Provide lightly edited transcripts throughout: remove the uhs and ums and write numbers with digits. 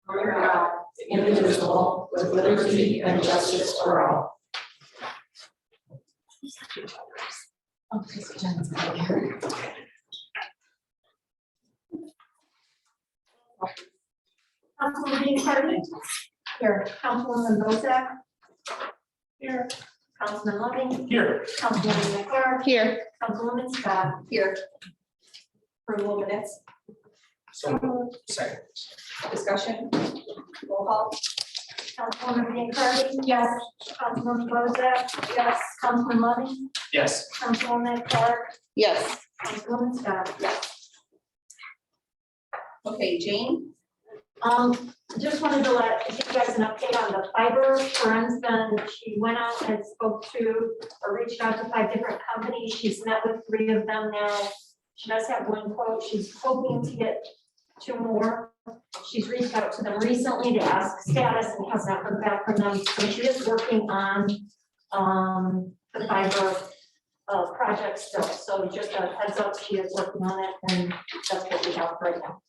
under God, indivisible, with liberty and justice for all. Councilwoman Harvey. Here. Councilwoman Bozak. Here. Councilman Loving. Here. Councilwoman McClure. Here. Councilwoman Scott. Here. Approval of minutes, So, second. discussion, roll call. Councilwoman Harvey. Yes. Councilwoman Bozak. Yes. Councilman Loving. Yes. Councilwoman McClure. Yes. Councilwoman Scott. Yes. Okay, Jane? Just wanted to give you guys an update on the fiber. Corinne's been, she went out and spoke to, or reached out to 5 different companies. She's met with 3 of them now. She does have 1 quote. She's hoping to get 2 more. She's reached out to them recently to ask status and has not heard back from them. So she is working on the fiber project still. So just a heads up, she is working on it, and that's what we have right now.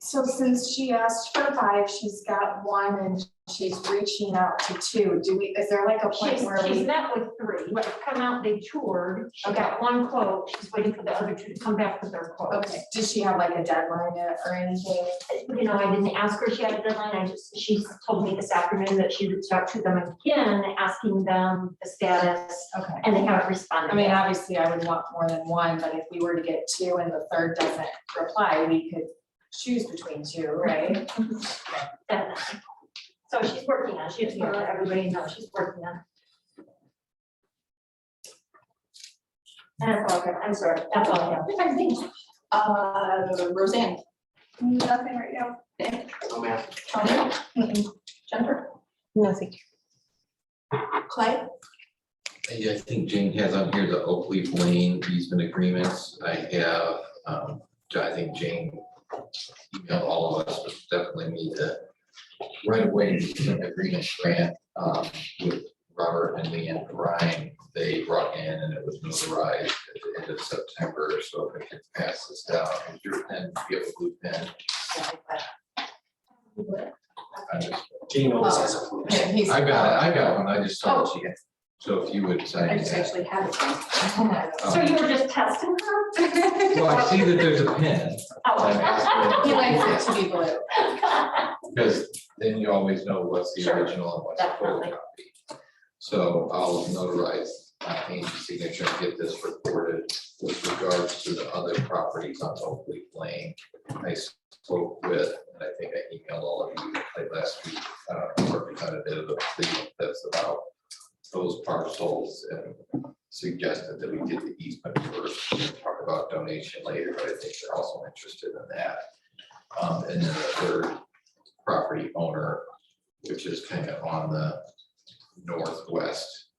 So since she asked for 5, she's got 1 and she's reaching out to 2. Is there like a point She's where we? met with 3. They've come out, they toured. She got 1 quote. She's waiting for the other 2 to come back with their quote. Okay, does she have like a deadline or anything? You know, I didn't ask her if she had a deadline. She told me this afternoon that she reached out to them again, asking them the status, Okay. and they haven't responded. I mean, yet. obviously I would want more than 1, but if we were to get 2 and the 3rd doesn't reply, we could choose between 2, right? Definitely. So she's working on it. She has to let everybody know she's working on it. And that's all I have. I'm sorry. That's all I have. Roseanne? Nothing right now. Oh, man. Tony? Jennifer? Nothing. Clay? Yeah, I think Jane has on here the Oak Leaf Lane easement agreements. I have, I think Jane emailed all of us, but definitely need to right away an agreement grant with Robert and Leanne Ryan. They brought in and it was notarized at the end of September, so if I can pass this down, and your pen, you have a blue pen. Gene always has a. Yeah, he's. I got one, I just saw it, had. So if you would sign I just that. actually have it. So you were just testing her? Well, I see that there's a pen. Oh. He likes it to be blue. Because then you always know what's the Sure. original and what's the Definitely. photocopy. So I'll notarize Amy's signature and get this recorded with regards to the other properties on Oak Leaf Lane. I spoke with, and I think I emailed all of you like last week, representative of the fleet that's about those parcels and suggested that we get the easement first, and talk about donation later, but I think they're also interested in that. And then the third property owner, which is kind of on the northwest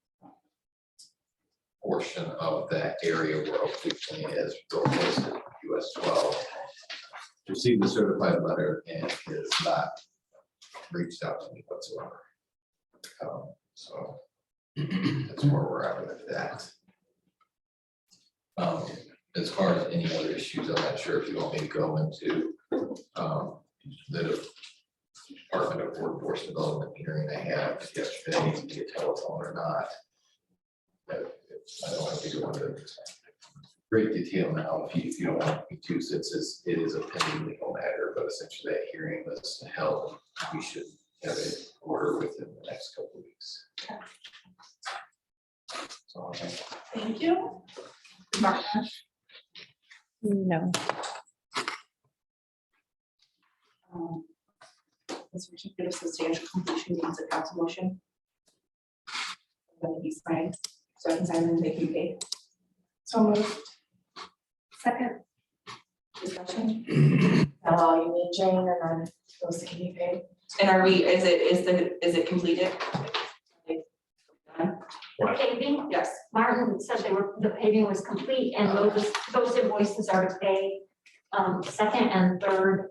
portion of that area where Oak Leaf Lane is, listed US 12. Received the certified letter and has not reached out to me whatsoever. So that's where we're at with that. As far as any other issues, I'm not sure if you want me to go into the Department of Workforce Development hearing I had yesterday, via telephone or not. But I don't want to go into great detail now if you don't want me to, since it is a pending legal matter, but essentially that hearing was held. We should have it order within the next couple of weeks. So, okay. Thank you. Mark? No. This certificate of substantial completion needs a council motion. Going to be signed, so I can sign and they can pay. So moved. Second. Discussion. You need Jane and then those can be paid. And are we, is it completed? Done? The paving, Yes. Martin said the paving was complete and those invoices are to pay second and third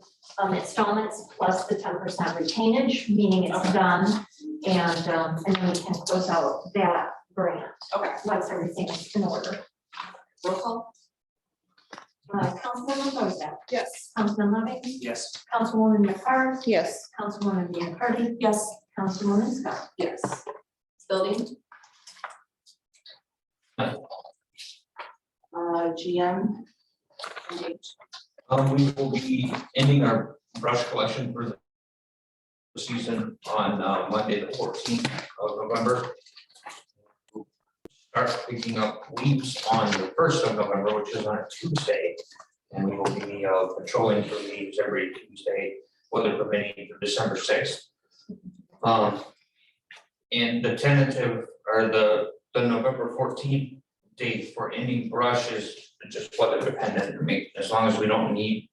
installments plus the 10% retainage, meaning it's done. And then we can close out that grant Okay. once everything is in order. Roll call. Councilwoman Bozak, Yes. Councilman Loving, Yes. Councilwoman McCarr, Yes. Councilwoman Biancardi, Yes. Councilwoman Scott. Yes. Building. GM. engaged. We will be ending our brush collection for the season on Monday, the 14th of November. Start picking up leaves on the 1st of November, which is on a Tuesday. And we will be patrolling for leaves every Tuesday, weather permitting, for December 6th. And the tentative, or the November 14th date for ending brush is just weather dependent. I mean, as long as we don't need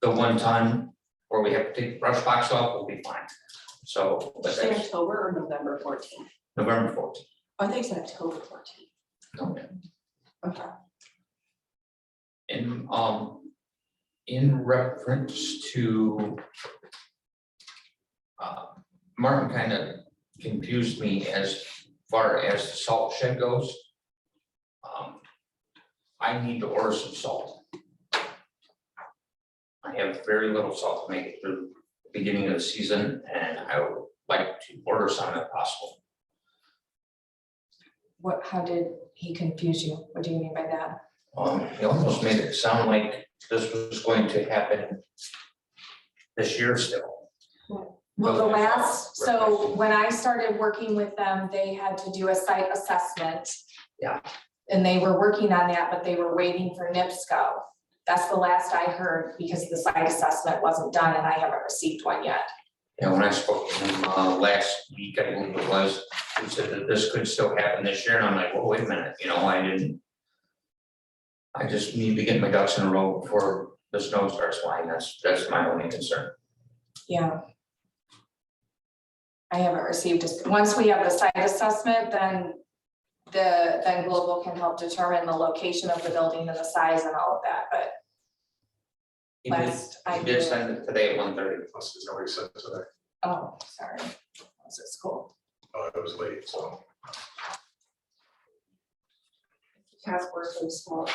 the 1 ton, or we have to take the brush box off, we'll be fine. So, but Say that's October or November 14th? November 14th. I think it's October 14th. Okay. Okay. And in reference to Martin kind of confused me as far as the salt shed goes. I need to order some salt. I have very little salt to make it through the beginning of the season, and I would like to order some if possible. What, how did he confuse you? What do you mean by that? He almost made it sound like this was going to happen this year still. Well, the last, so when I started working with them, they had to do a site assessment. Yeah. And they were working on that, but they were waiting for NIPSCO. That's the last I heard, because the site assessment wasn't done and I haven't received one yet. Yeah, when I spoke to him last week, I believe it was, he said that this could still happen this year, and I'm like, well, wait a minute, I just need to get my ducks in a row before the snow starts flying. That's my only concern. Yeah. I haven't received, once we have the site assessment, then Global can help determine the location of the building and the size and all of that, but He did, last I he knew. did send it today at 1:30. Plus, it's already said today, Oh, sorry. Was it school? it was late, so. Task force for the small.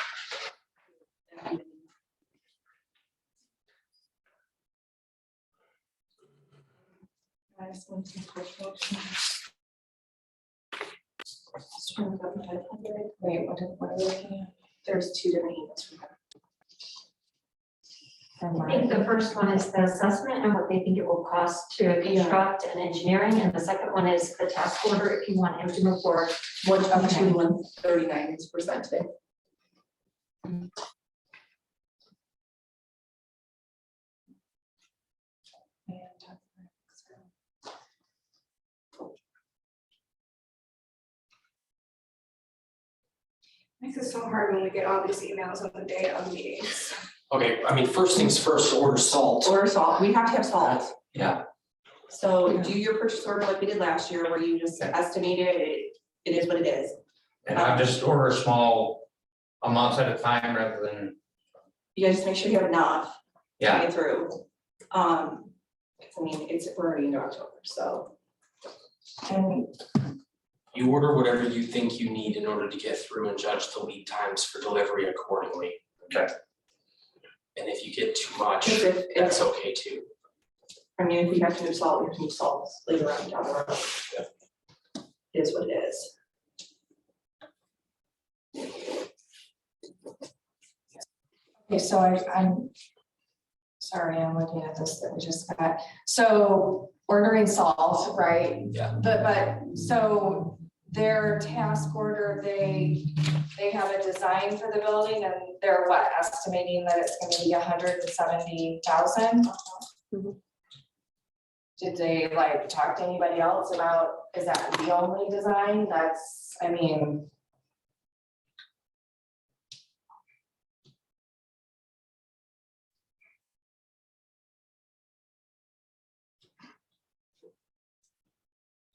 Wait, what are we looking at? There's 2 different emails from her. From I think the first one is the assessment and what they think it will cost to construct and engineering, and the second one is the task order if you want him to move forward. 122, 139 is presented. Makes it so hard when we get all these emails on the day of meetings. Okay, I mean, first things first, order salt. Order salt, we have to have salt. Yeah, So do your purchase order like we did last year, where you just estimated it, it is what it is. and I just order small amounts at a time rather than, You guys just make sure you have enough to yeah, get through. 'Cause I mean, we're already into October, so. And You order whatever you think you need in order to get through and judge the lead times for delivery accordingly. Okay. And if you get too much, Because if, that's okay too. I mean, if we have to move salt, we have to move salt later on down the road. It is what it is. okay, so I'm sorry, I'm looking at this that we just got. So ordering salt, right? Yeah. But so their task order, they have a design for the building and they're what, estimating that it's gonna be 170,000? Did they like talk to anybody else about, is that the only design? That's, I mean.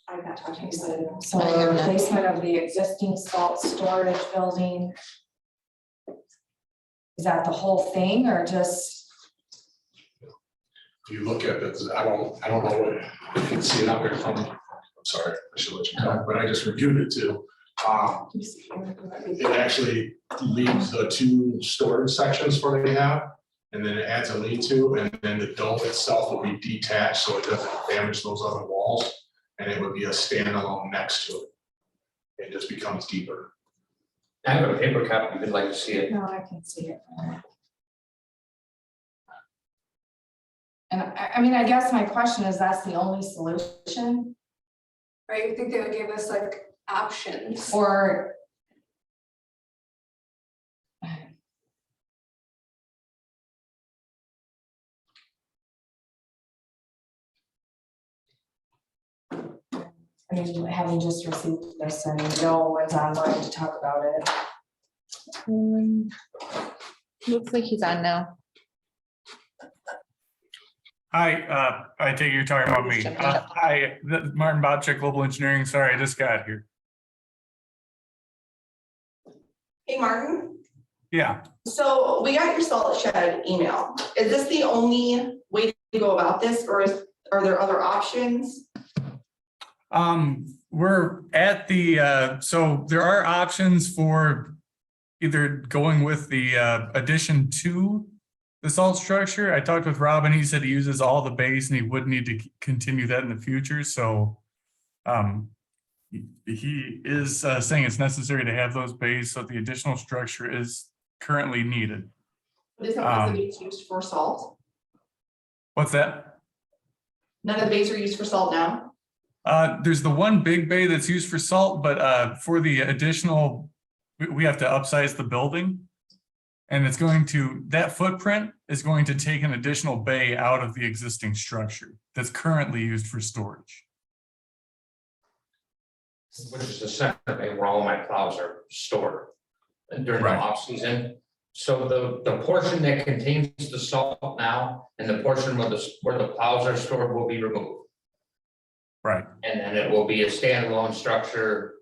I'm not talking Okay, about it. so replacement of the existing salt storage building. Is that the whole thing or just, If you look at this, I don't know what, you can see it up there from, I'm sorry, I should let you talk, but I just reviewed it too. It actually leaves the two storage sections for they have, and then it adds a lean-to, and then the dome itself will be detached, so it doesn't damage those other walls, and it would be a standalone next to it. It just becomes deeper. I have a paper copy if you'd like to see it. No, I can see it. And I mean, I guess my question is, that's the only solution, Right, I think they would give us like options. or? I mean, having just received this and no one's online to talk about it. Looks like he's on now. Hi, I take it you're talking about me. Hi, Martin Bobchick, Global Engineering. Sorry, I just got here. Hey, Martin, Yeah, so we got your salt shed email. Is this the only way to go about this, or are there other options? we're at the, so there are options for either going with the addition to the salt structure. I talked with Rob and he said he uses all the base and he would need to continue that in the future. So he is saying it's necessary to have those bays, so the additional structure is currently needed. But isn't one of the bays used for salt? What's that? None of the bays are used for salt now? There's the one big bay that's used for salt, but for the additional, we have to upsize the building. And it's going to, that footprint is going to take an additional bay out of the existing structure that's currently used for storage. Which is the center bay where all my plows are stored during the Right. off season. So the portion that contains the salt now and the portion where the plows are stored will be removed. Right. And then it will be a standalone structure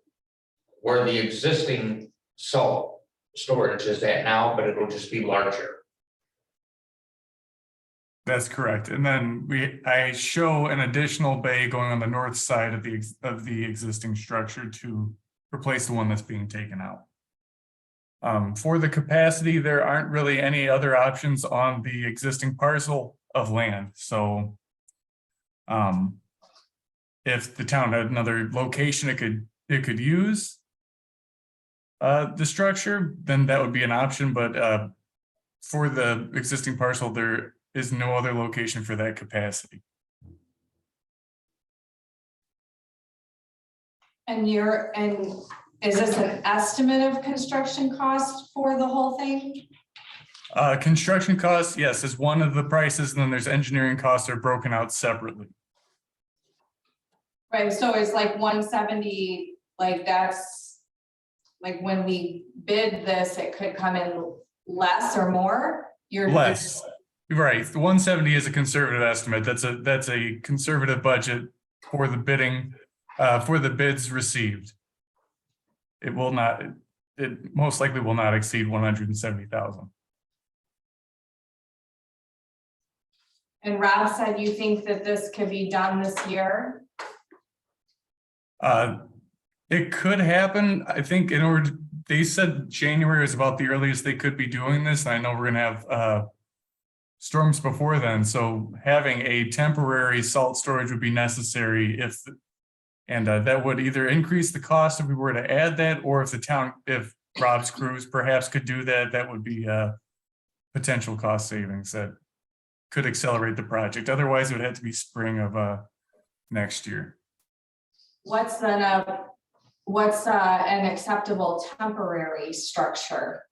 where the existing salt storage is at now, but it'll just be larger. That's correct. And then I show an additional bay going on the north side of the existing structure to replace the one that's being taken out. For the capacity, there aren't really any other options on the existing parcel of land. So if the town had another location it could use the structure, then that would be an option. But for the existing parcel, there is no other location for that capacity. And is this an estimate of construction cost for the whole thing? Construction costs, yes, is one of the prices, and then there's engineering costs are broken out separately. Right, so it's like 170, like that's, like when we bid this, it could come in less or more? Less, right, the 170 is a conservative estimate. That's a conservative budget for the bidding, for the bids received. It most likely will not exceed 170,000. And Rob said you think that this could be done this year? It could happen. I think they said January is about the earliest they could be doing this. I know we're gonna have storms before then, so having a temporary salt storage would be necessary and that would either increase the cost if we were to add that, or if Rob's crews perhaps could do that, that would be potential cost savings that could accelerate the project. Otherwise, it would have to be spring of next year. What's an acceptable temporary structure?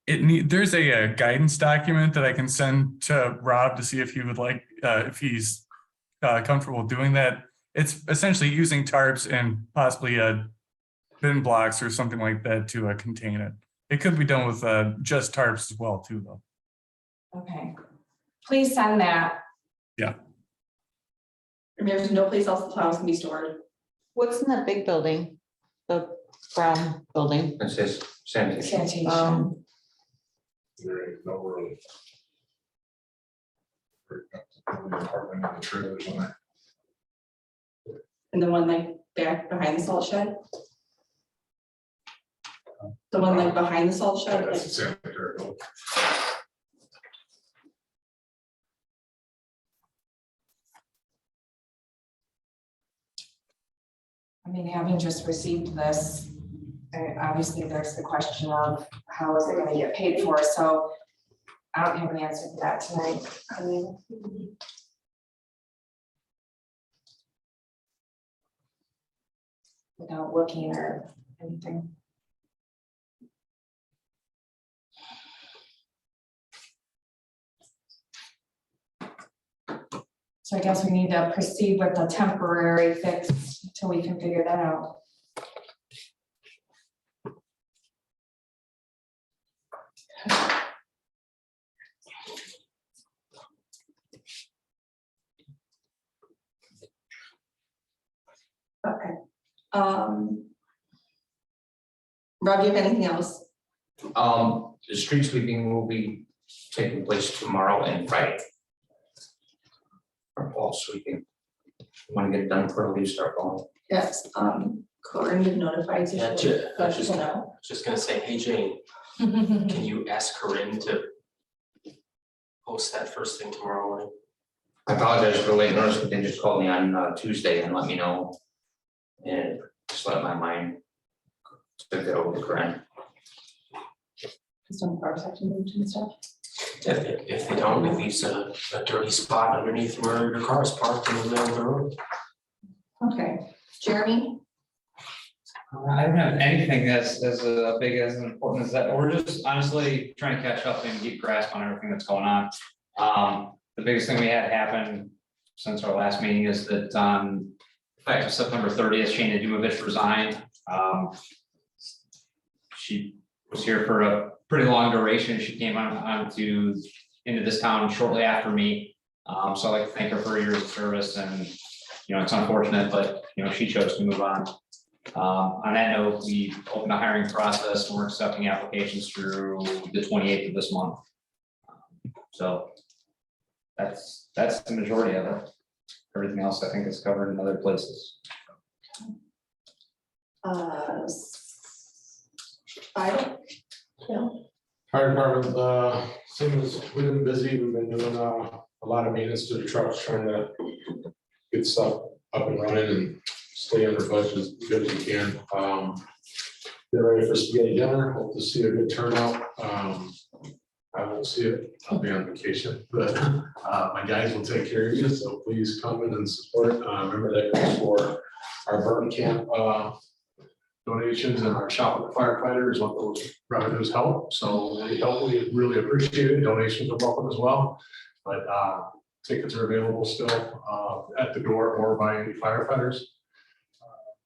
There's a guidance document that I can send to Rob to see if he would like, if he's comfortable doing that. It's essentially using tarps and possibly bin blocks or something like that to contain it. It could be done with just tarps as well too, though. Okay, please send that. Yeah. And there's no place else the plows can be stored. What's in that big building? The brown building? It says sanitation. Sanitation. There ain't no room. For the apartment and the trailers on that. And the one like back behind the salt shed. The one like behind the salt shed, That's like, the sanitary building. I mean, having just received this, obviously there's the question of how is it gonna get paid for, so I don't have an answer for that tonight. I mean, without looking or anything. So I guess we need to proceed with the temporary fix until we can figure that out. okay. Rob, do you have anything else? The street sweeping will be taking place tomorrow and Friday. Or fall sweeping. Want to get it done before we start falling. Yes, Corinne did notify you. Yeah, I was just gonna say, hey Jane, can you ask Corinne to post that first thing tomorrow morning? I apologize for the late notice, but they just called me on Tuesday and let me know. And just let my mind. Took it over to Corinne. Just on the fire section moved and stuff. If they don't, it leaves a dirty spot underneath where your car is parked in the middle of the road. Okay, Jeremy? I don't have anything that's as big as important as that. We're just honestly trying to catch up and keep grasp on everything that's going on. The biggest thing we had happen since our last meeting is that effective September 30th, Shana Dumovich resigned. She was here for a pretty long duration. She came into this town shortly after me. So I'd like to thank her for her years of service, and it's unfortunate, but she chose to move on. On that note, we opened a hiring process and we're accepting applications through the 28th of this month. So that's the majority of it. Everything else I think is covered in other places. Fire? Fire department, same as, we've been busy, we've been doing a lot of maintenance to the trucks, trying to get stuff up and running and stay under budget as good as we can. Get ready for spaghetti dinner, hope to see a good turnout. I won't see it, I'll be on vacation, but my guys will take care of you, so please come in and support. Remember that goes for our burn camp donations and our shop with the firefighters, what those revenues help. So we help, we really appreciate it. Donations are welcome as well. But tickets are available still at the door or by any firefighters.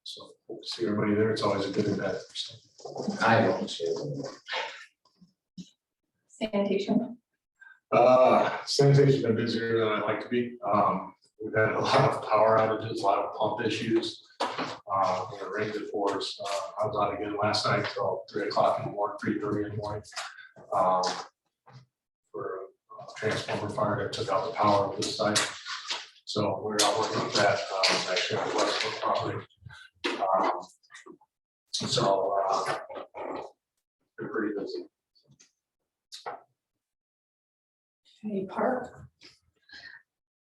So hope to see everybody there. It's always a good event. I don't see it. Sanitation? Sanitation's been busier than I'd like to be. We've had a lot of power outages, a lot of pump issues. It rained it for us. I was out again last night till 3 o'clock in the morning, 3:30 in the morning. For a transformer fire that took out the power of this site. So we're out working on that, actually on the Westwood property. So we're pretty busy. Hey, Park?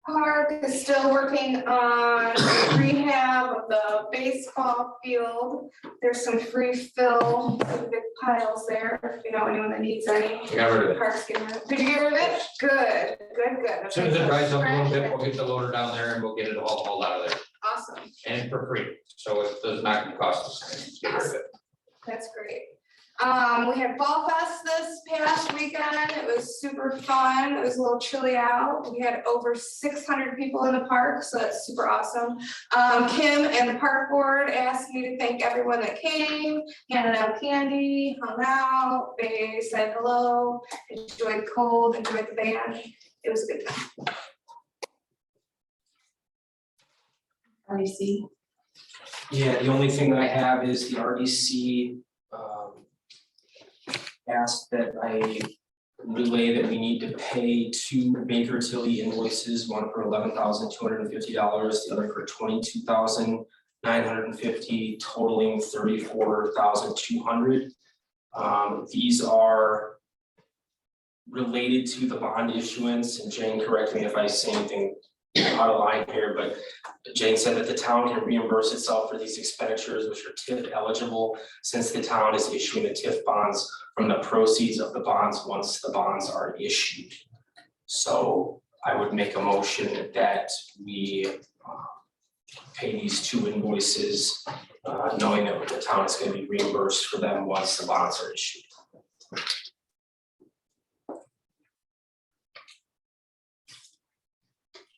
Park is still working on rehab of the baseball field. There's some free fill, some big piles there, if you know anyone that needs any. Got rid of it. Park's getting rid. Did you get rid of it? Good, good, good. As soon as it dries up a little bit, we'll get the loader down there and we'll get it all hauled out of there, Awesome, and for free, so it does not gonna cost us. Get rid of it. that's great. We had Fall Fest this past weekend. It was super fun. It was a little chilly out. We had over 600 people in the park, so that's super awesome. Kim and the park board asked me to thank everyone that came, handed out candy, hung out, they said hello, enjoyed the cold, enjoyed the band. It was a good time. RDC? Yeah, the only thing that I have is the RDC asked that I relay that we need to pay 2 Baker Tilly invoices, one for $11,250, the other for $22,950, totaling $34,200. These are related to the bond issuance, and Jane, correct me if I say anything out of line here, but Jane said that the town can reimburse itself for these expenditures which are TIF eligible, since the town is issuing the TIF bonds from the proceeds of the bonds once the bonds are issued. So I would make a motion that we pay these two invoices, knowing that the town is going to be reimbursed for them once the bonds are issued.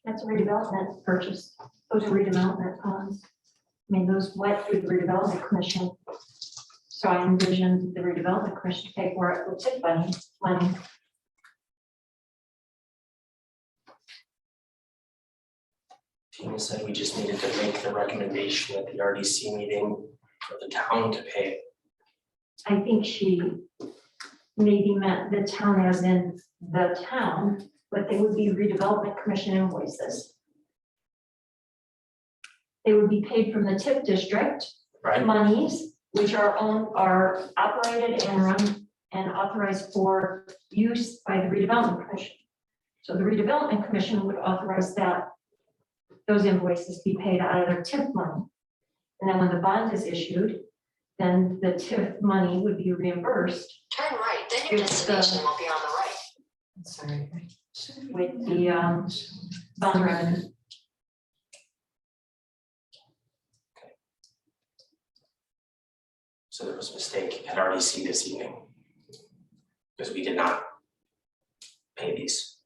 That's a redevelopment purchase, those are redevelopment funds. I mean, those went through the redevelopment commission. So I envisioned the redevelopment commission to pay for it with TIF money. Tina said we just needed to make the recommendation at the RDC meeting for the town to pay. I think she maybe meant the town as in the town, but they would be redevelopment commission invoices. They would be paid from the TIF district Right? monies, which are operated and run and authorized for use by the redevelopment commission. So the redevelopment commission would authorize that those invoices be paid out of their TIF money. And then when the bond is issued, then the TIF money would be reimbursed Turn right, then your If the- destination will be on the right. Sorry. with the bond revenue. So there was a mistake at RDC this evening. Because we did not pay these.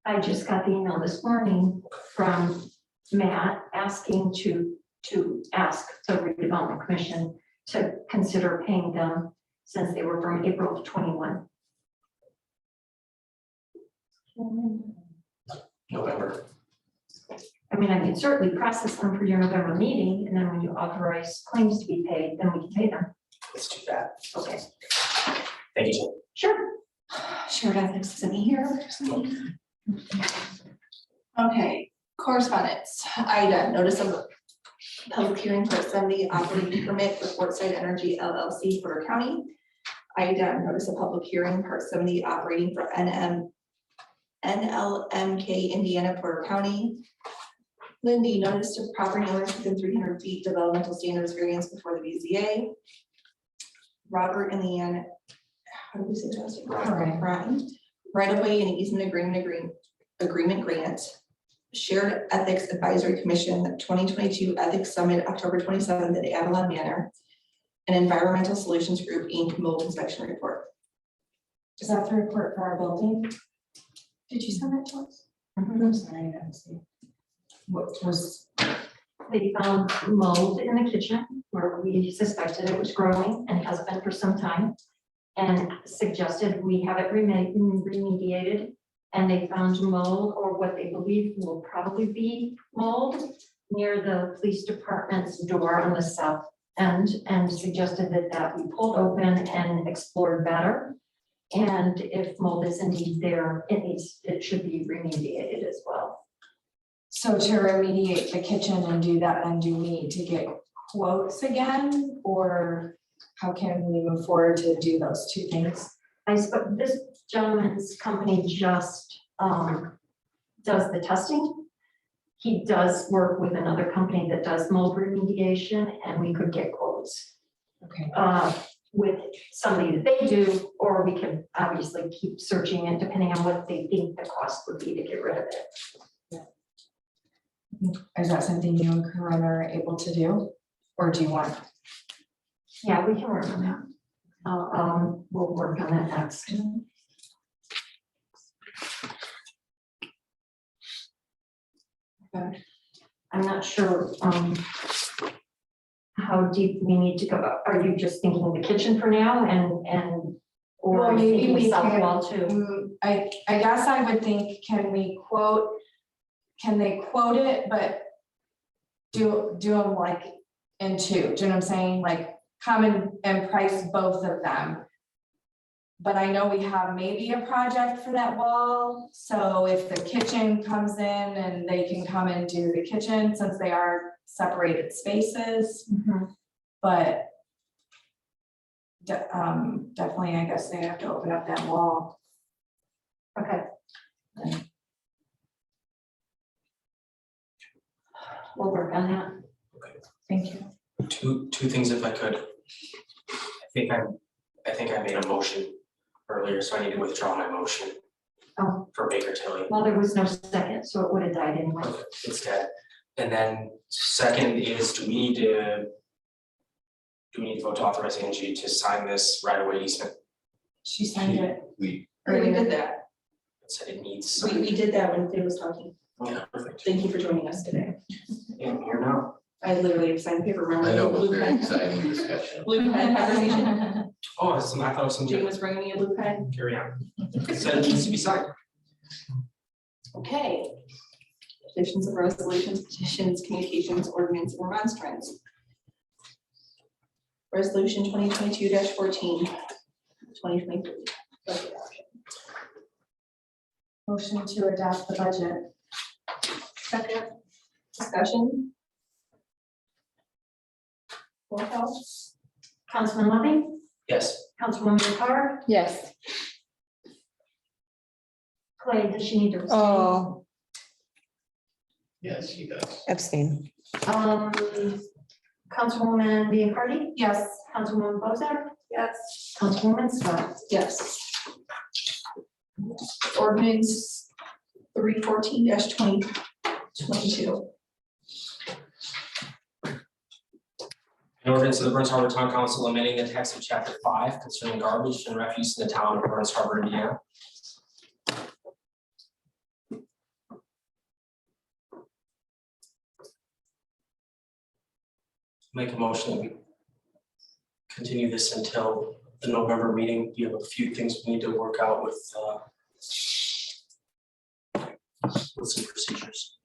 I just got the email this morning from Matt asking to ask the redevelopment commission to consider paying them since they were from April of 21. November. I mean, I can certainly process them for your November meeting, and then when you authorize claims to be paid, then we can pay them. Let's do that. Okay, Thank you, Jane. sure. Shared ethics isn't here. Okay, correspondence. Item, notice of public hearing for a 70 operating permit for Portside Energy LLC, Porter County. Item, notice of public hearing for 70 operating for NLMK Indiana, Porter County. Lindy, notice to property owners within 300 feet developmental standards variance before the BZA. Robert and Leanne, how do we say that? Ryan, right of way and easement agreement grant. Shared Ethics Advisory Commission, 2022 Ethics Summit, October 27th at Avalon Manor. And Environmental Solutions Group, Inc. mold inspection report. Is that the report for our building? Did you send that to us? I'm sorry, I didn't see. What was, They found mold in the kitchen where we suspected it was growing and has been for some time. And suggested we have it remediated. And they found mold, or what they believe will probably be mold, near the police department's door on the south end, and suggested that we pulled open and explored better. And if mold is indeed there, it should be remediated as well. so to remediate the kitchen and do that, then do we need to get quotes again? Or how can we move forward to do those two things? I spoke, this gentleman's company just does the testing. He does work with another company that does mold remediation, and we could get quotes Okay. with somebody that they do, or we can obviously keep searching it depending on what they think the cost would be to get rid of it. Is that something you and Corinne are able to do? Or do you want? Yeah, we can work on that. We'll work on that next. I'm not sure, how deep we need to go. Are you just thinking the kitchen for now and, or Well, are you maybe thinking we south can- wall too? I guess I would think, can they quote it, but do them like in two, do you know what I'm saying? Like come and price both of them. But I know we have maybe a project for that wall, so if the kitchen comes in and they can come and do the kitchen, since they are separated spaces, Mhm. but definitely, I guess they have to open up that wall. Okay. We'll work on that. Thank you. Two things if I could. I think I made a motion earlier, so I need to withdraw my motion. Oh. For Baker Tilly. Well, there was no second, so it would have died anyway. It's dead. And then second is, do we need to vote to authorize Angie to sign this right away easement? She signed it. We, We did that. It said it needs. We did that when Faye was talking. Yeah, perfect. Thank you for joining us today. And here now. I literally signed paper. Remember I know it was blue very pen? exciting discussion. Blue pen conversation. Oh, I thought it was some Jane was bringing me a blue pen. carry on. It said it needs to be signed. Okay. Petitions and resolutions, petitions, communications, ordinance, and remonstrance. Resolution 2022-14, 2023. Budget action. Motion to adopt the budget. Second. Discussion. Roll call. Councilman Loving, Yes. Councilwoman Carr, Yes. Clay, does she need to? abstain? Oh, Yes, he does. abstain. Councilwoman Biancardi, Yes. Councilwoman Bozak, Yes. Councilwoman Scott. Yes. Ordinance 314-2022. An ordinance of the Burns Harbor Town Council amending the text of chapter 5 concerning garbage and refuse in the town of Burns Harbor, Indiana. Make a motion that we continue this until the November meeting. You have a few things we need to work out with some procedures.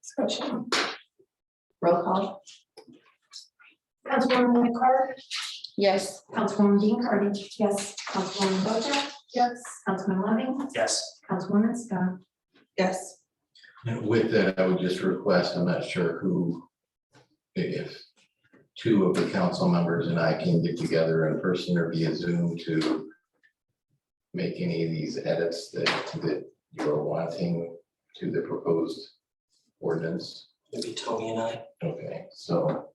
Discussion. Roll call. Councilwoman Carr, Yes. Councilwoman Biancardi, yes, Councilwoman Bozak, yes, Councilman Loving, Yes. Councilwoman Scott. Yes. And with that, I would just request, I'm not sure who, if two of the council members and I can get together in person or via Zoom to make any of these edits that you're wanting to the proposed ordinance. Maybe Tony and I. Okay, so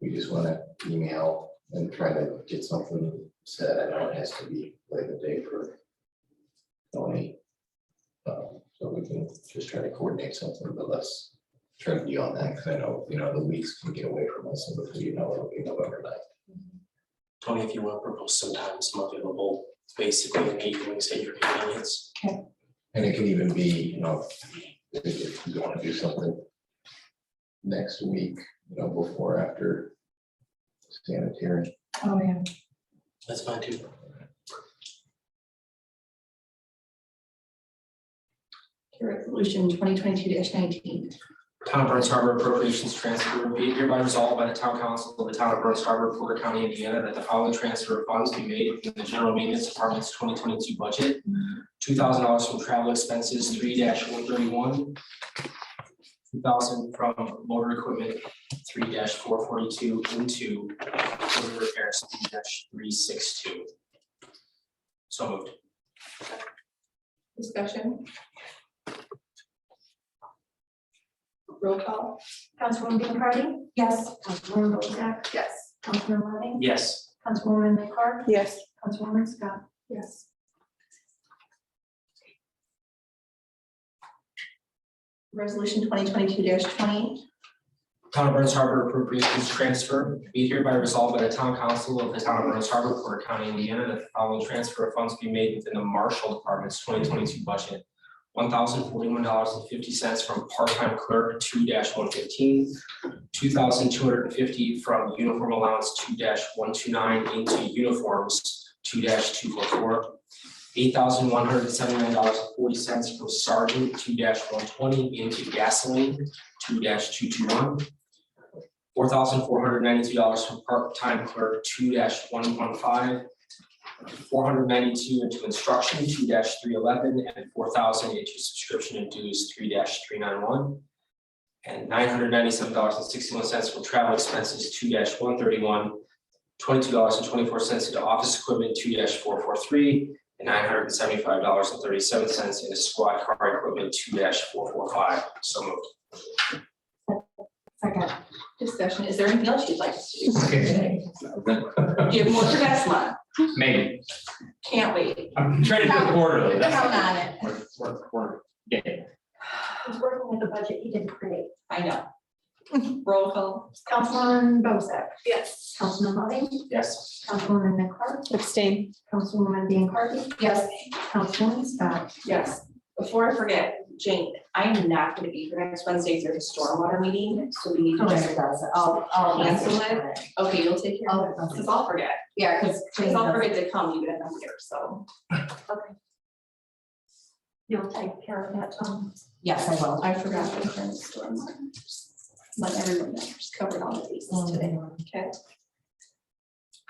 we just want to email and try to get something set. I know it has to be like a day for Tony. So we can just try to coordinate something, but let's try to be on that, because I know, the weeks can get away from us, and before you know, it'll be November 9th. Tony, if you want to propose sometimes I'm available, basically in the evenings at your convenience. And it can even be, if you want to do something next week, before, or after sanitary. Oh, yeah. That's fine too. Resolution 2022-19. Town of Burns Harbor appropriations transfer be it hereby resolved by the town council of the town of Burns Harbor, Porter County, Indiana, that the following transfer of funds be made in the general maintenance department's 2022 budget. $2,000 from travel expenses 3-131. 2,000 from motor equipment 3-442 into motor repairs 3-362. So moved. Discussion. Roll call. Councilwoman Biancardi, Yes. Councilwoman Bozak, Yes. Councilman Loving, Yes. Councilwoman Carr, Yes. Councilwoman Scott. Yes. Resolution 2022-20. Town of Burns Harbor appropriations transfer, be it hereby resolved by the town council of the town of Burns Harbor, Porter County, Indiana, that the following transfer of funds be made within the Marshall Department's 2022 budget. $1,041.50 from part-time clerk 2-115, $2,250 from uniform allowance 2-129 into uniforms 2-244, $8,179.40 from sergeant 2-120 into gasoline 2-221, $4,492 from part-time clerk 2-115, 492 into instruction, 2-311, and 4,000 into subscription and dues, 3-391. And $997.61 from travel expenses, 2-131, $22.24 into office equipment, 2-443, and $975.37 into squad car equipment, 2-445. So moved. Second. Discussion, is there anything else you'd like to do? Okay. Do you have more for next month? Maybe, Can't wait. I'm trying to do it quarterly, that's. Count on it. We're getting. He's working with the budget he didn't create. I know. Roll call. Councilman Bozak, Yes. Councilman Loving, Yes. Councilwoman McCarthy, Abstain. Councilwoman Biancardi, Yes. Councilwoman Scott. Yes. Before I forget, Jane, I'm not gonna be here next Wednesday. There's a stormwater meeting, so we need to Correct, just, it does. I'll Cancel cancel it? it. okay, you'll take care of it, I'll- because I'll forget. Yeah, because. Because I'll forget to come even if I'm here, so. You'll take care of that, Tom. Yes, I will. I forgot the current stormwater. Let everyone know, just covered all the bases today, okay?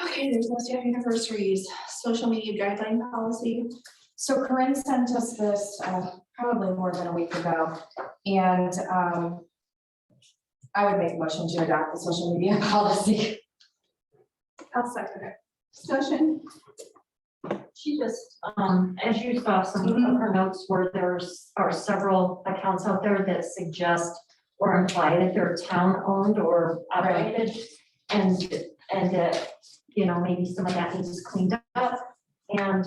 Okay, there's no staff anniversaries, social media guideline policy. So Corinne sent us this probably more than a week ago, and I would make a motion to adopt the social media policy. I'll second it. Discussion. She just, as you saw, some of her notes where are several accounts out there that suggest or imply that they're town-owned or operated. And that, you know, maybe some of that needs cleaned up and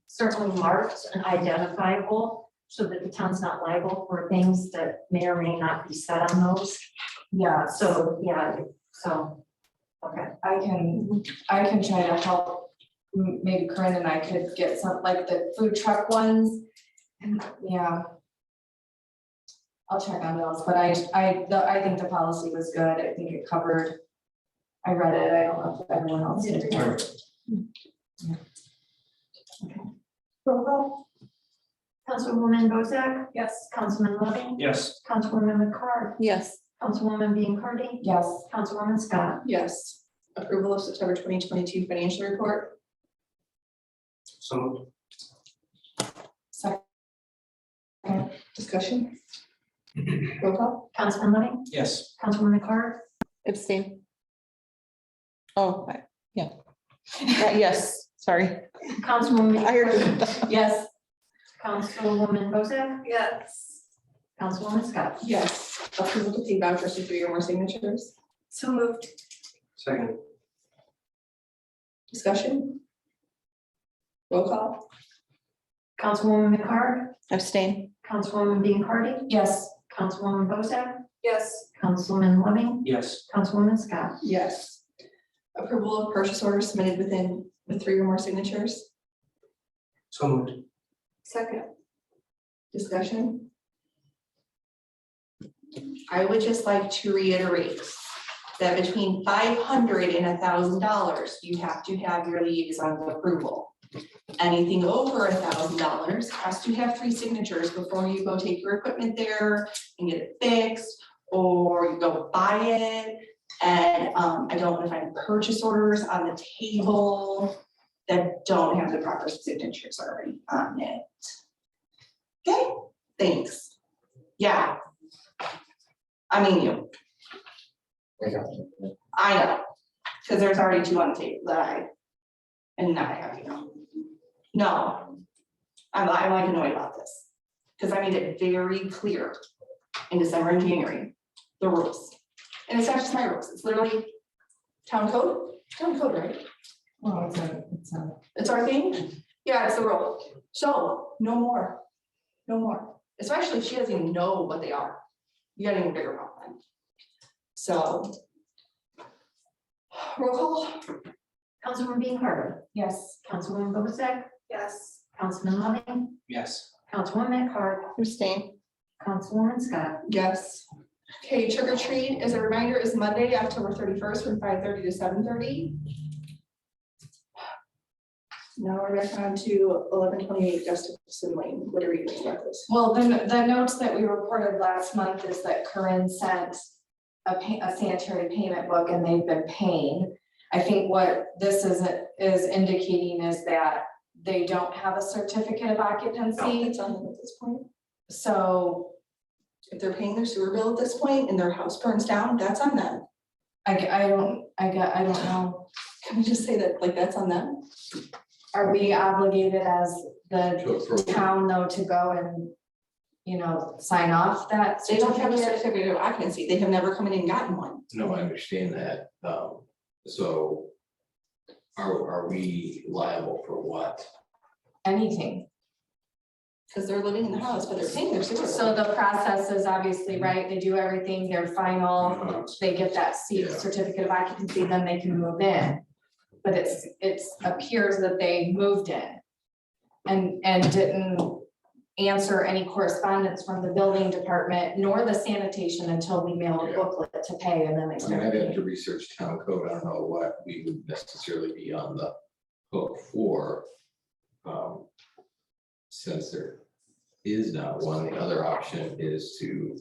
certainly marked and identifiable so that the town's not liable for things that may or may not be said on those. Yeah, So, yeah, so, okay. I can try to help. Maybe Corinne and I could get some, like the food truck ones. And yeah. I'll check on those, but I think the policy was good. I think it covered. I read it. I don't know if everyone else did. Roll call. Councilwoman Bozak, Yes. Councilman Loving, Yes. Councilwoman McCart, Yes. Councilwoman Biancardi, Yes. Councilwoman Scott. Yes. Approval of September 2022 financial report. So moved. Second. Discussion. Roll call. Councilman Loving, Yes. Councilwoman McCart, Abstain. Oh, yeah. Yes, sorry. Councilwoman. I heard Biancardi, it. Yes. Councilwoman Bozak, Yes. Councilwoman Scott. Yes. Approval to pay vouchers with 3 or more signatures. So moved. Second. Discussion. Roll call. Councilwoman McCart, Abstain. Councilwoman Biancardi, Yes. Councilwoman Bozak, Yes. Councilman Loving, Yes. Councilwoman Scott. Yes. Approval of purchase orders submitted with 3 or more signatures. So moved. Second. Discussion. I would just like to reiterate that between $500 and $1,000, you have to have your liaison's approval. Anything over $1,000 has to have 3 signatures before you go take your equipment there and get it fixed, or you go buy it. And I don't want to find purchase orders on the table that don't have the proper signatures already on it. Okay, thanks. Yeah. I mean, you. I know, because there's already 2 on the table that and now I have, no. I'm like annoyed about this, because I made it very clear in December and January, the rules. And it's not just my rules, it's literally town code, right? Well, It's our thing, yeah, it's the rule. So, no more, especially if she doesn't even know what they are. You got an even bigger problem. So. Roll call. Councilwoman Biancardi, Yes. Councilwoman Bozak, Yes. Councilman Loving, Yes. Councilwoman McCart, Abstain. Councilwoman Scott. Yes. Okay, trick or treat, as a reminder, is Monday, October 31st, from 5:30 to 7:30. Now we're back on to 1128 Gustafson Lane. What are we doing about this? Well, the notes that we reported last month is that Corinne sent a sanitary payment book and they've been paying. I think what this is indicating is that they don't have a certificate of occupancy, It's on them at this point. so If they're paying their sewer bill at this point and their house burns down, that's on them. I don't know. Can we just say that, like, that's on them? Are we obligated as the To approve. town though to go and, you know, sign off that? They don't have a certificate? certificate of occupancy. They have never come in and gotten one. No, I understand that, so are we liable for what? Anything. Because they're living in the house, but they're paying their sewer bill. So the process is obviously, right, they do everything, they're final, they get that Yeah. certificate of occupancy, then they can move in. But it appears that they moved in and didn't answer any correspondence from the building department nor the sanitation until we mail a Yeah. booklet to pay and then they I mean, start I'd have paying. to research town code, I don't know what we would necessarily be on the hook for. Since there is not one, the other option is to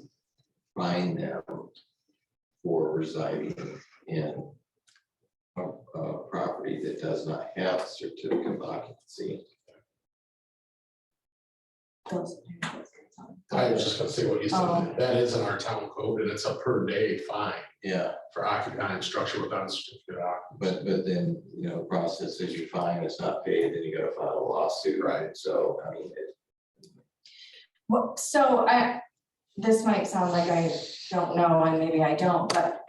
fine them for residing in a property that does not have a certificate of occupancy. I was just gonna say what you said, that is in our town code and it's a per day fine Yeah, for occupying structure without a certificate of occupancy. but then, you know, the process is you fine, it's not paid, then you gotta file a lawsuit. Right. So, I mean, Well, so this might sound like I don't know, and maybe I don't, but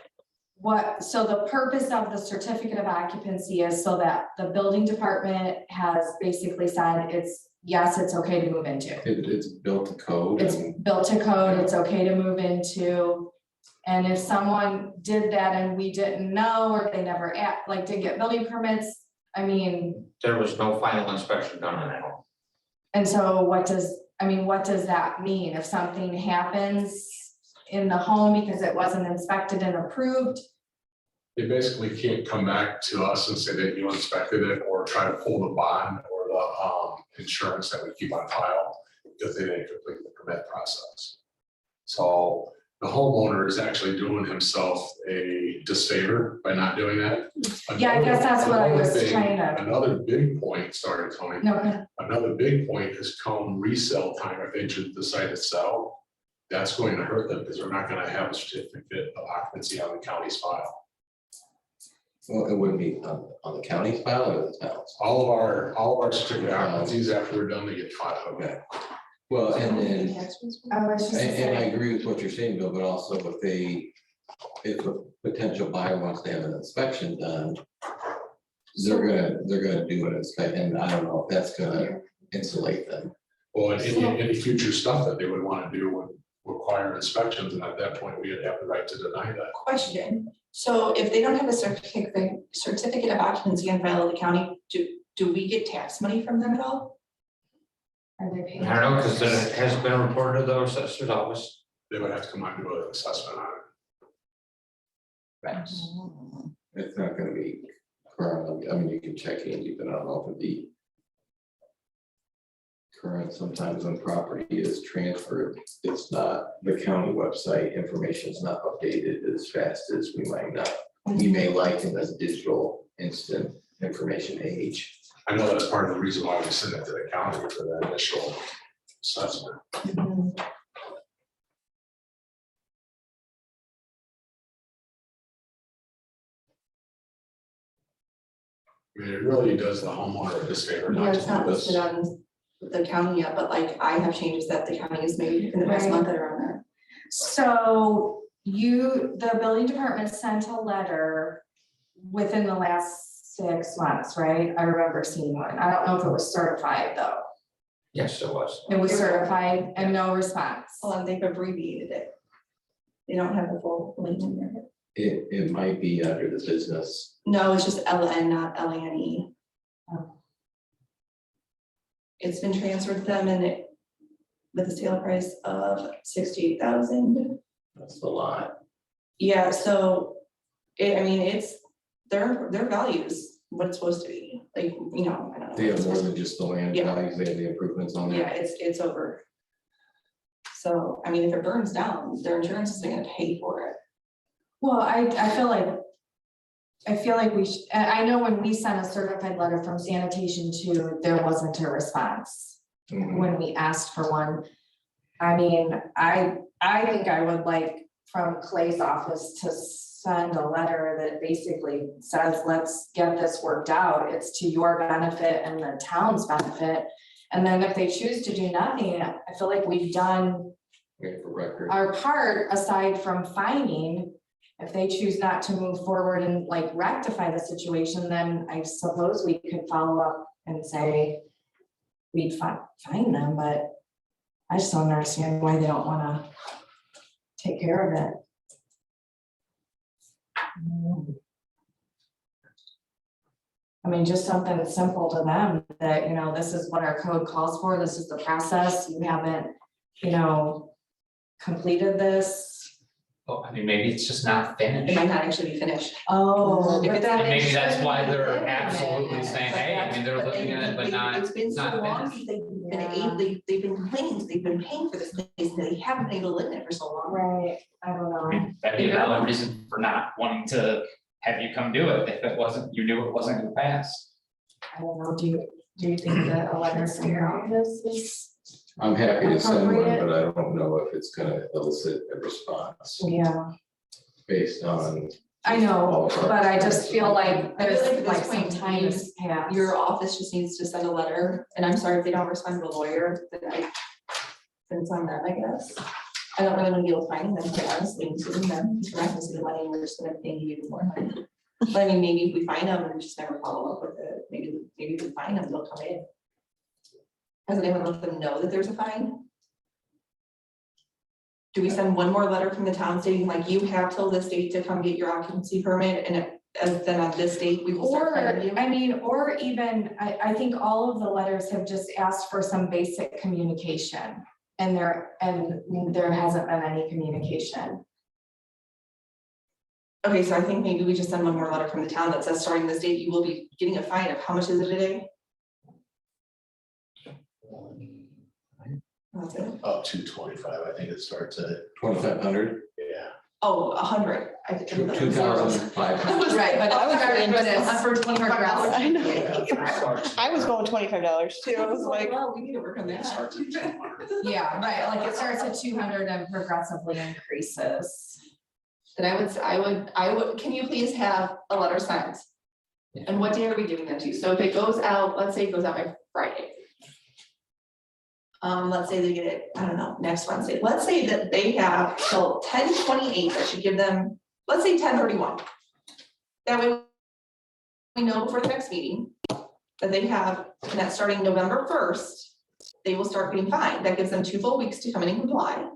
so the purpose of the certificate of occupancy is so that the building department has basically said yes, it's okay to move into. it's built to code. It's and built to code, it's okay to move into. And if someone did that and we didn't know, or they never didn't get building permits, I mean, There was no final inspection done on that home. and so what does that mean? If something happens in the home because it wasn't inspected and approved? They basically can't come back to us and say that you inspected it or try to pull the bond or the insurance that we keep on file because they didn't complete the permit process. So the homeowner is actually doing himself a disfavor by not doing that. Yeah, I guess that's what I was Another thing- trying to, Another big point, sorry, Tony. no, Another big point is come resale time, if they should decide to sell, that's going to hurt them because they're not gonna have a certificate of occupancy on the county's file. Well, it wouldn't be on the county's file or the town's. All of our certificate of occupancies after we're done, they get filed. Okay. Well, and then, I was just. and I agree with what you're saying, Bill, but also if a potential buyer wants to have an inspection done, they're gonna do an inspection, and I don't know if that's gonna insulate them. Well, and any future stuff that they would wanna do would require inspections, and at that point, we would have the right to deny that. Question, so if they don't have a certificate of occupancy on file of the county, do we get tax money from them at all? Are they paying? I don't know, because it hasn't been reported to the assessor's office. They would have to come out and do an assessment on it. It's not gonna be current, I mean, you can check Angie, but I don't know if it'd be current. Sometimes when property is transferred, it's not, the county website information is not updated as fast as we may like in this digital instant information age. I know that's part of the reason why we send it to the county for that initial assessment. I mean, it really does the homeowner a disfavor Yeah, not it's to not do this. listed on the county yet, but like I have changes that the county has made in the past Right. month that are on there. So the building department sent a letter within the last 6 months, right? I remember seeing one. I don't know if it was certified though. Yes, it was. It was certified and no response. Hold on, they've abbreviated it. They don't have the full link in there. It might be under the business. No, it's just LN, not LANE. Oh. It's been transferred to them and it, with a sale price of 68,000. That's the lot. Yeah, so it's their values, what it's supposed to be, like, I don't know. They have more than just the land Yeah. values, they have the improvements on Yeah, there. it's over. So, if it burns down, their insurance isn't gonna pay for it. Well, I feel like I feel like we should, I know when we sent a certified letter from sanitation to, there wasn't a response when we asked for one. I mean, I think I would like from Clay's office to send a letter that basically says, let's get this worked out. It's to your benefit and the town's benefit. And then if they choose to do nothing, I feel like we've done Okay, for record. our part aside from fining. If they choose not to move forward and like rectify the situation, then I suppose we could follow up and say we'd fine them, but I just don't understand why they don't wanna take care of it. I mean, just something simple to them that, you know, this is what our code calls for, this is the process, you haven't, you know, completed this. Well, I mean, maybe it's just not It finished. might not actually be finished. Oh. If but it's- then And it maybe that's why shouldn't they're be absolutely finished. saying, hey, I mean, they're But looking at it, but not, It's been so not long finished. since they've been, Yeah. they've been complaining, they've been paying for this place, and they haven't been able to live in it for so long. Right, I don't I know. mean, that'd be a valid reason for not wanting to have you come do it if it wasn't, you knew it wasn't gonna pass. I don't know, do you think that a letter from your office is? I'm happy to send one, Appropriate. but I don't know if it's gonna elicit a response Yeah, based on. I know, all of our- but I just feel like I feel there's like at this like some point, time has passed. Your office just needs to send a letter, and I'm sorry if they don't respond to a lawyer, then it's on them, I guess. I don't really want to deal with finding them, quite honestly, and suing them, we're not gonna see the money, we're just gonna pay you even more money. But I mean, maybe if we find them and just never follow up with it, maybe if we find them, they'll come in. Has anyone let them know that there's a fine? Do we send one more letter from the town stating like you have till this date to come get your occupancy permit, and then on this date, we will start Or, finding you? I mean, or even, I think all of the letters have just asked for some basic communication. And there hasn't been any communication. Okay, so I think maybe we just send one more letter from the town that says, starting this date, you will be getting a fine of, how much is it a day? That's it. Up to 25, I think it starts at, 2,500, yeah. Oh, 100. I think it was 2,500. Right, but I was really interested. For $25. I know. Yeah. I was going $25 too. I was like, Well, we need to work on that. Yeah, right, like it starts at 200 and progressively increases. Then I would, can you please have a letter sent? And what day are we giving that to? So if it goes out, let's say it goes out by Friday. Let's say they get it, I don't know, next Wednesday. Let's say that they have till 10/28, that should give them, let's say 10/31. That way we know before the next meeting that they have, and that's starting November 1st, they will start getting fined. That gives them 2 full weeks to come in and comply.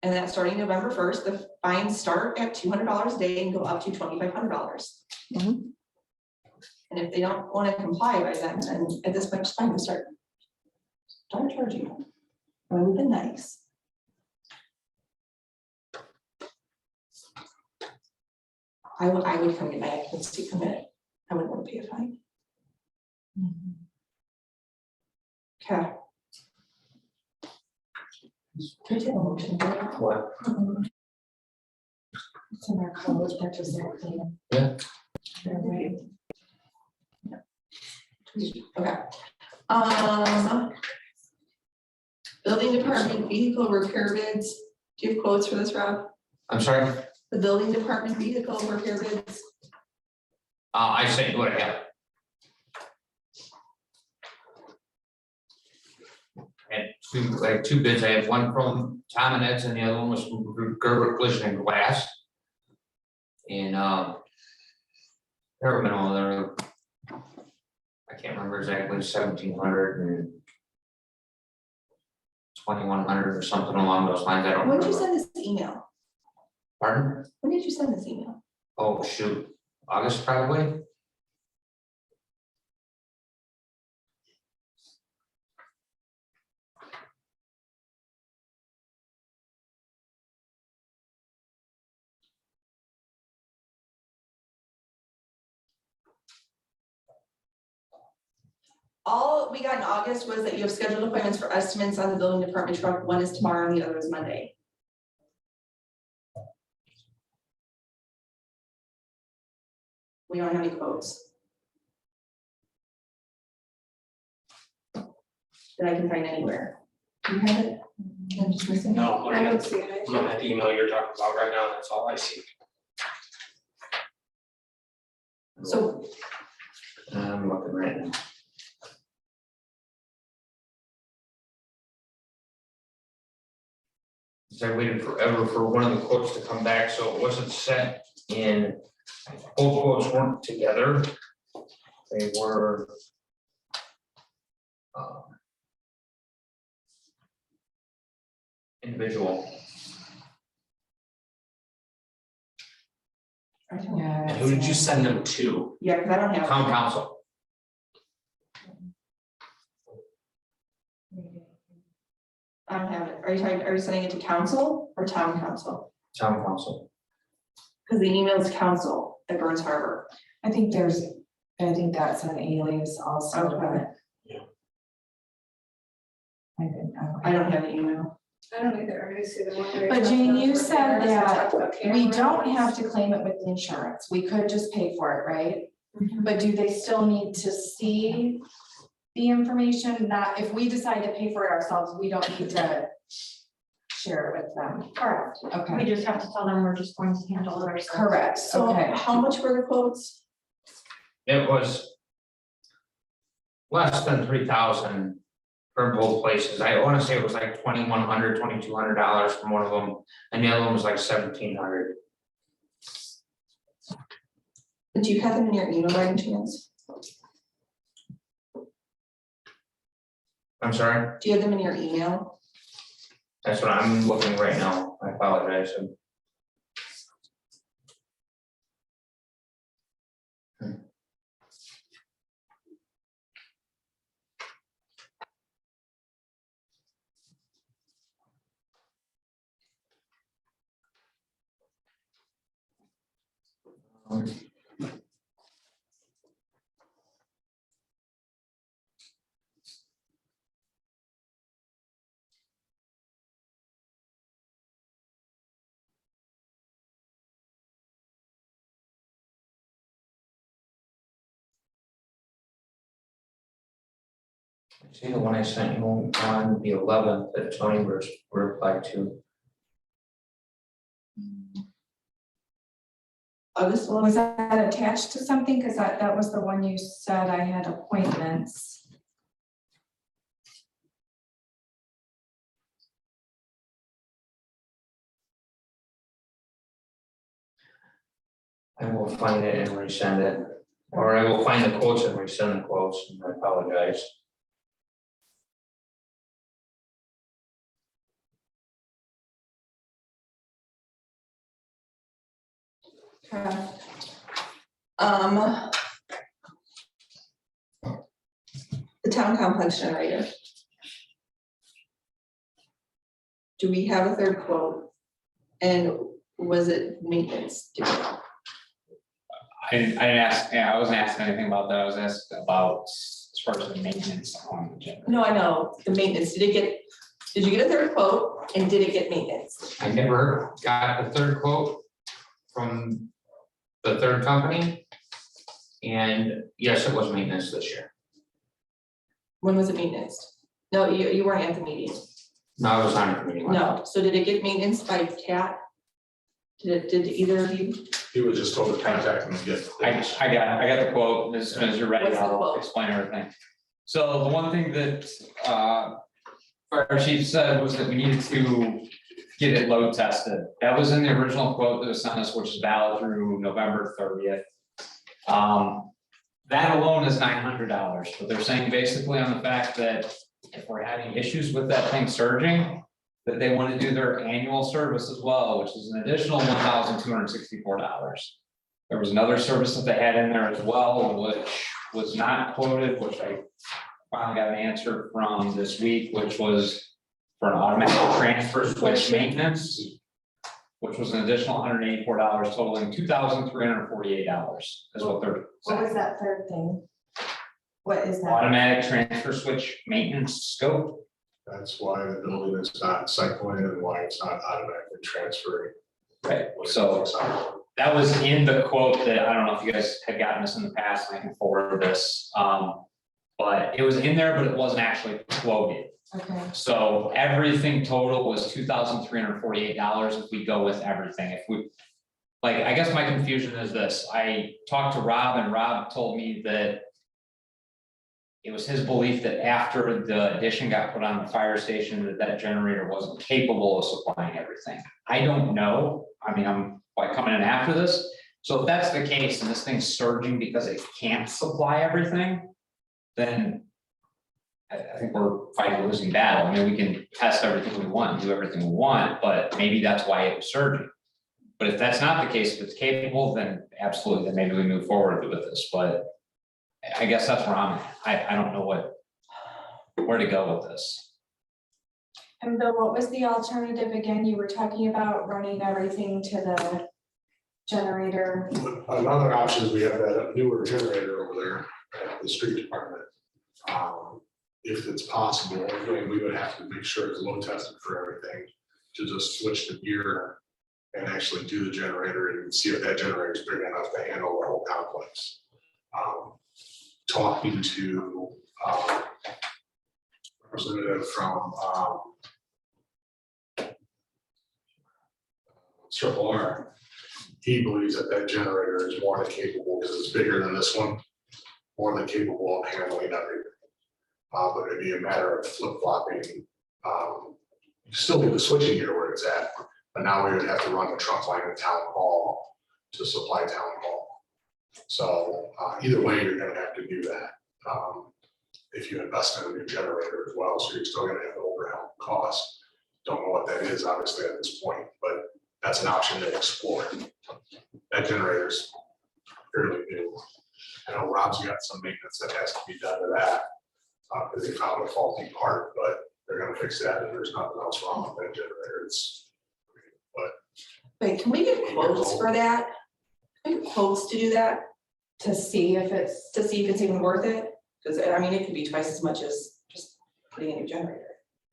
And that's starting November 1st, the fines start at $200 a day and go up to $2,500. Mhm. And if they don't want to comply by then at this point, it's fine to start charging them. I mean, we've been nice. I would come get my occupancy permit. I wouldn't want to pay a fine. Okay. Can I take a motion? What? It's in our code, but just not clear. Yeah. Right. Okay. Building department vehicle repair bids. Do you have quotes for this, Rob? I'm sorry, The building department vehicle repair bids. I sent you what I got. And two bids, I have one from Tom and Ed's and the other one was from Gerber Collision and Glass. And, they're minimal, they're, I can't remember exactly, 1,700 and 2,100 or something along those lines, I don't When did you remember. send this email? Pardon? When did you send this email? Oh, shoot, August probably? All we got in August was that you have scheduled appointments for estimates on the building department truck. One is tomorrow and the other is Monday. We don't have any quotes. That I can find anywhere. Do you have it? I'm just missing. No, I don't see it. yeah, that email you're talking about right now, that's all I see. So I'm looking right now. So I waited forever for one of the quotes to come back, so it wasn't sent in, both quotes weren't together. They were. Individual. Yeah. And who did you send them to? yeah, because I don't have. Town council, I don't have it. Are you sending it to council or town council? town council. Because the email is council at Burns Harbor. I think that's an alias also, Okay. but. Yeah. I don't have the email. I don't either, I see the one. where But it's Jane, talking you about said cameras, that talked about We don't cameras. have to claim it with insurance. We could just pay for it, right? But do they still need to see the information? Not, if we decide to pay for it ourselves, we don't need to share it with them. Correct. We Okay, just have to tell them we're just going to handle it ourselves. correct, So okay. how much were the quotes? It was less than 3,000 for both places. I wanna say it was like $2,100, $2,200 from one of them, and the other one was like 1,700. Do you have them in your email by any chance? I'm sorry, Do you have them in your email? that's what I'm looking right now. I apologize. See the one I sent you on the 11th that Tony replied to. August one? Was that attached to something? Cause that was the one you said I had appointments. I will find it and resend it, or I will find the quotes and resend the quotes, and I apologize. Okay. The town complex generator. Do we have a third quote? And was it maintenance? Do we know? I didn't ask, yeah, I wasn't asking anything about that, I was asking about as far as the maintenance on the generator. No, I know, the maintenance, did you get a third quote and did it get maintenance? I never got the third quote from the third company. And yes, it was maintenance this year. When was it maintenance? No, you weren't at the meeting. No, I was not at the meeting. No, so did it get maintenance by Cat? Did either of you? He was just told to contact him and get. I got the quote, as soon as you're ready, What's the I'll quote? explain everything. So the one thing that fire chief said was that we needed to get it load tested. That was in the original quote that was sent us, which is valid through November 30th. That alone is $900, but they're saying basically on the fact that if we're having issues with that thing surging, that they want to do their annual service as well, which is an additional $1,264. There was another service that they had in there as well, which was not quoted, which I finally got an answer from this week, which was for an automatic transfer switch maintenance, which was an additional $184, totaling $2,348 is what they're What saying. was that third thing? What is that? Automatic transfer switch maintenance scope. That's why the building is not cycling and why it's not automatically transferring. Right, when it so clicks on. that was in the quote that, I don't know if you guys had gotten this in the past, and I can forward this. But it was in there, but it wasn't actually quoted. Okay, So everything total was $2,348 if we go with everything. If we, like, I guess my confusion is this, I talked to Rob and Rob told me that it was his belief that after the addition got put on the fire station, that generator wasn't capable of supplying everything. I don't know. I mean, I'm like coming in after this. So if that's the case and this thing's surging because it can't supply everything, then I think we're fighting a losing battle. I mean, we can test everything we want, do everything we want, but maybe that's why it was surging. But if that's not the case, if it's capable, then absolutely, then maybe we move forward with this, but I guess that's where I'm at. I don't know where to go with this. and Bill, what was the alternative again? You were talking about running everything to the generator. Another option is we have that newer generator over there at the street department. If it's possible, then we would have to make sure it's load tested for everything, to just switch the gear and actually do the generator and see if that generator is big enough to handle the whole complex. Talking to representative from Circle R, he believes that that generator is more than capable, because it's bigger than this one, more than capable of handling everything. But it'd be a matter of flip flopping. You still need the switching gear where it's at, but now we would have to run the trunk line in town hall to supply town hall. So either way, you're gonna have to do that. If you invest in a new generator as well, so you're still gonna have the overhead cost. Don't know what that is, obviously, at this point, but that's an option to explore. That generator's fairly new. I know Rob's got some maintenance that has to be done to that, because they found a faulty part, but they're gonna fix that, and there's nothing else wrong with that generator. It's, but Wait, can we get quotes for that? Can we get quotes to do that, To see if it's, to see if it's even worth it? Because I mean, it could be twice as much as just putting a new generator.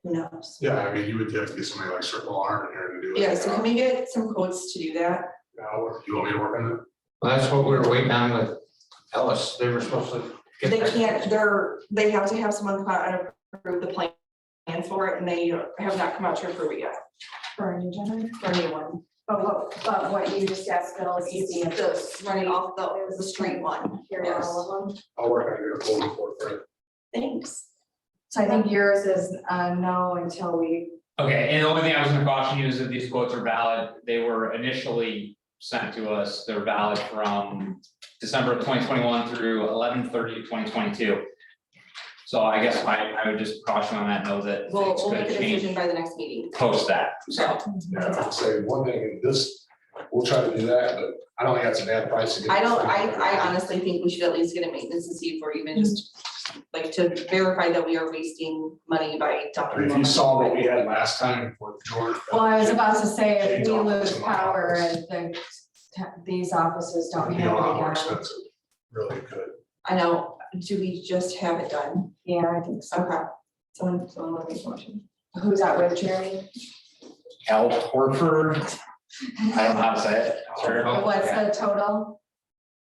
Who knows? yeah, I mean, you would have to get somebody like Circle R in here to do it. Yeah, so can we get some quotes to do that? You want me to work on it? Well, that's what we were waiting on with Ellis. They were supposed to get They that. can't, they have to have someone come out and approve the plan for it, and they have not come out to approve it yet, for a new generator. for a new one. But what you just asked Bill is to see if Just running off the street one. here are all of them. I'll work on your quote for it. Thanks. So I think yours is no until we, Okay, and the only thing I was gonna caution you is that these quotes are valid. They were initially sent to us. They're valid from December of 2021 through 11/30/2022. So I guess I would just caution on that, know that We'll things make could a change decision by the next meeting. post that, so. Yeah, I'd say one thing, in this, we'll try to do that, but I don't think that's a bad price to get. I honestly think we should at least get a maintenance and see if we're even just, like, to verify that we are wasting money by dumping. If you saw what we had last time with George. well, I was about to say, if Change we off lose some power office. and these offices don't It'd be a have lot it more again. expensive, really good. I know, do we just have it done? Yeah, I think so. Okay. Someone want to make a motion? Who's that with, Jerry? Al Horford, I don't know how to say it. Sure. What's Yeah. the total?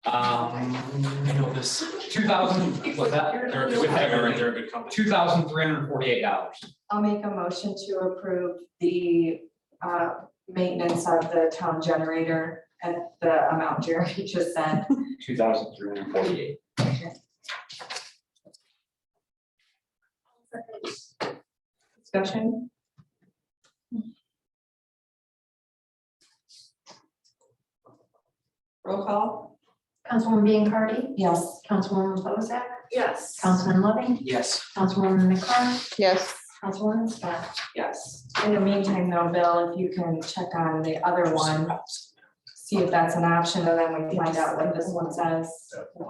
I know this. 2,000, what's that? They're a good, they're a good company. $2,348. I'll make a motion to approve the maintenance of the town generator at the amount Jerry just said. 2,348. Discussion? Roll call? Councilwoman Biancardi, Yes. Councilwoman Bozak, Yes. Councilman Loving, Yes. Councilwoman McCarr, Yes, Councilwoman Scott. Yes. In the meantime, though, Bill, if you can check on the other one, see if that's an option, and then we find out what this one says.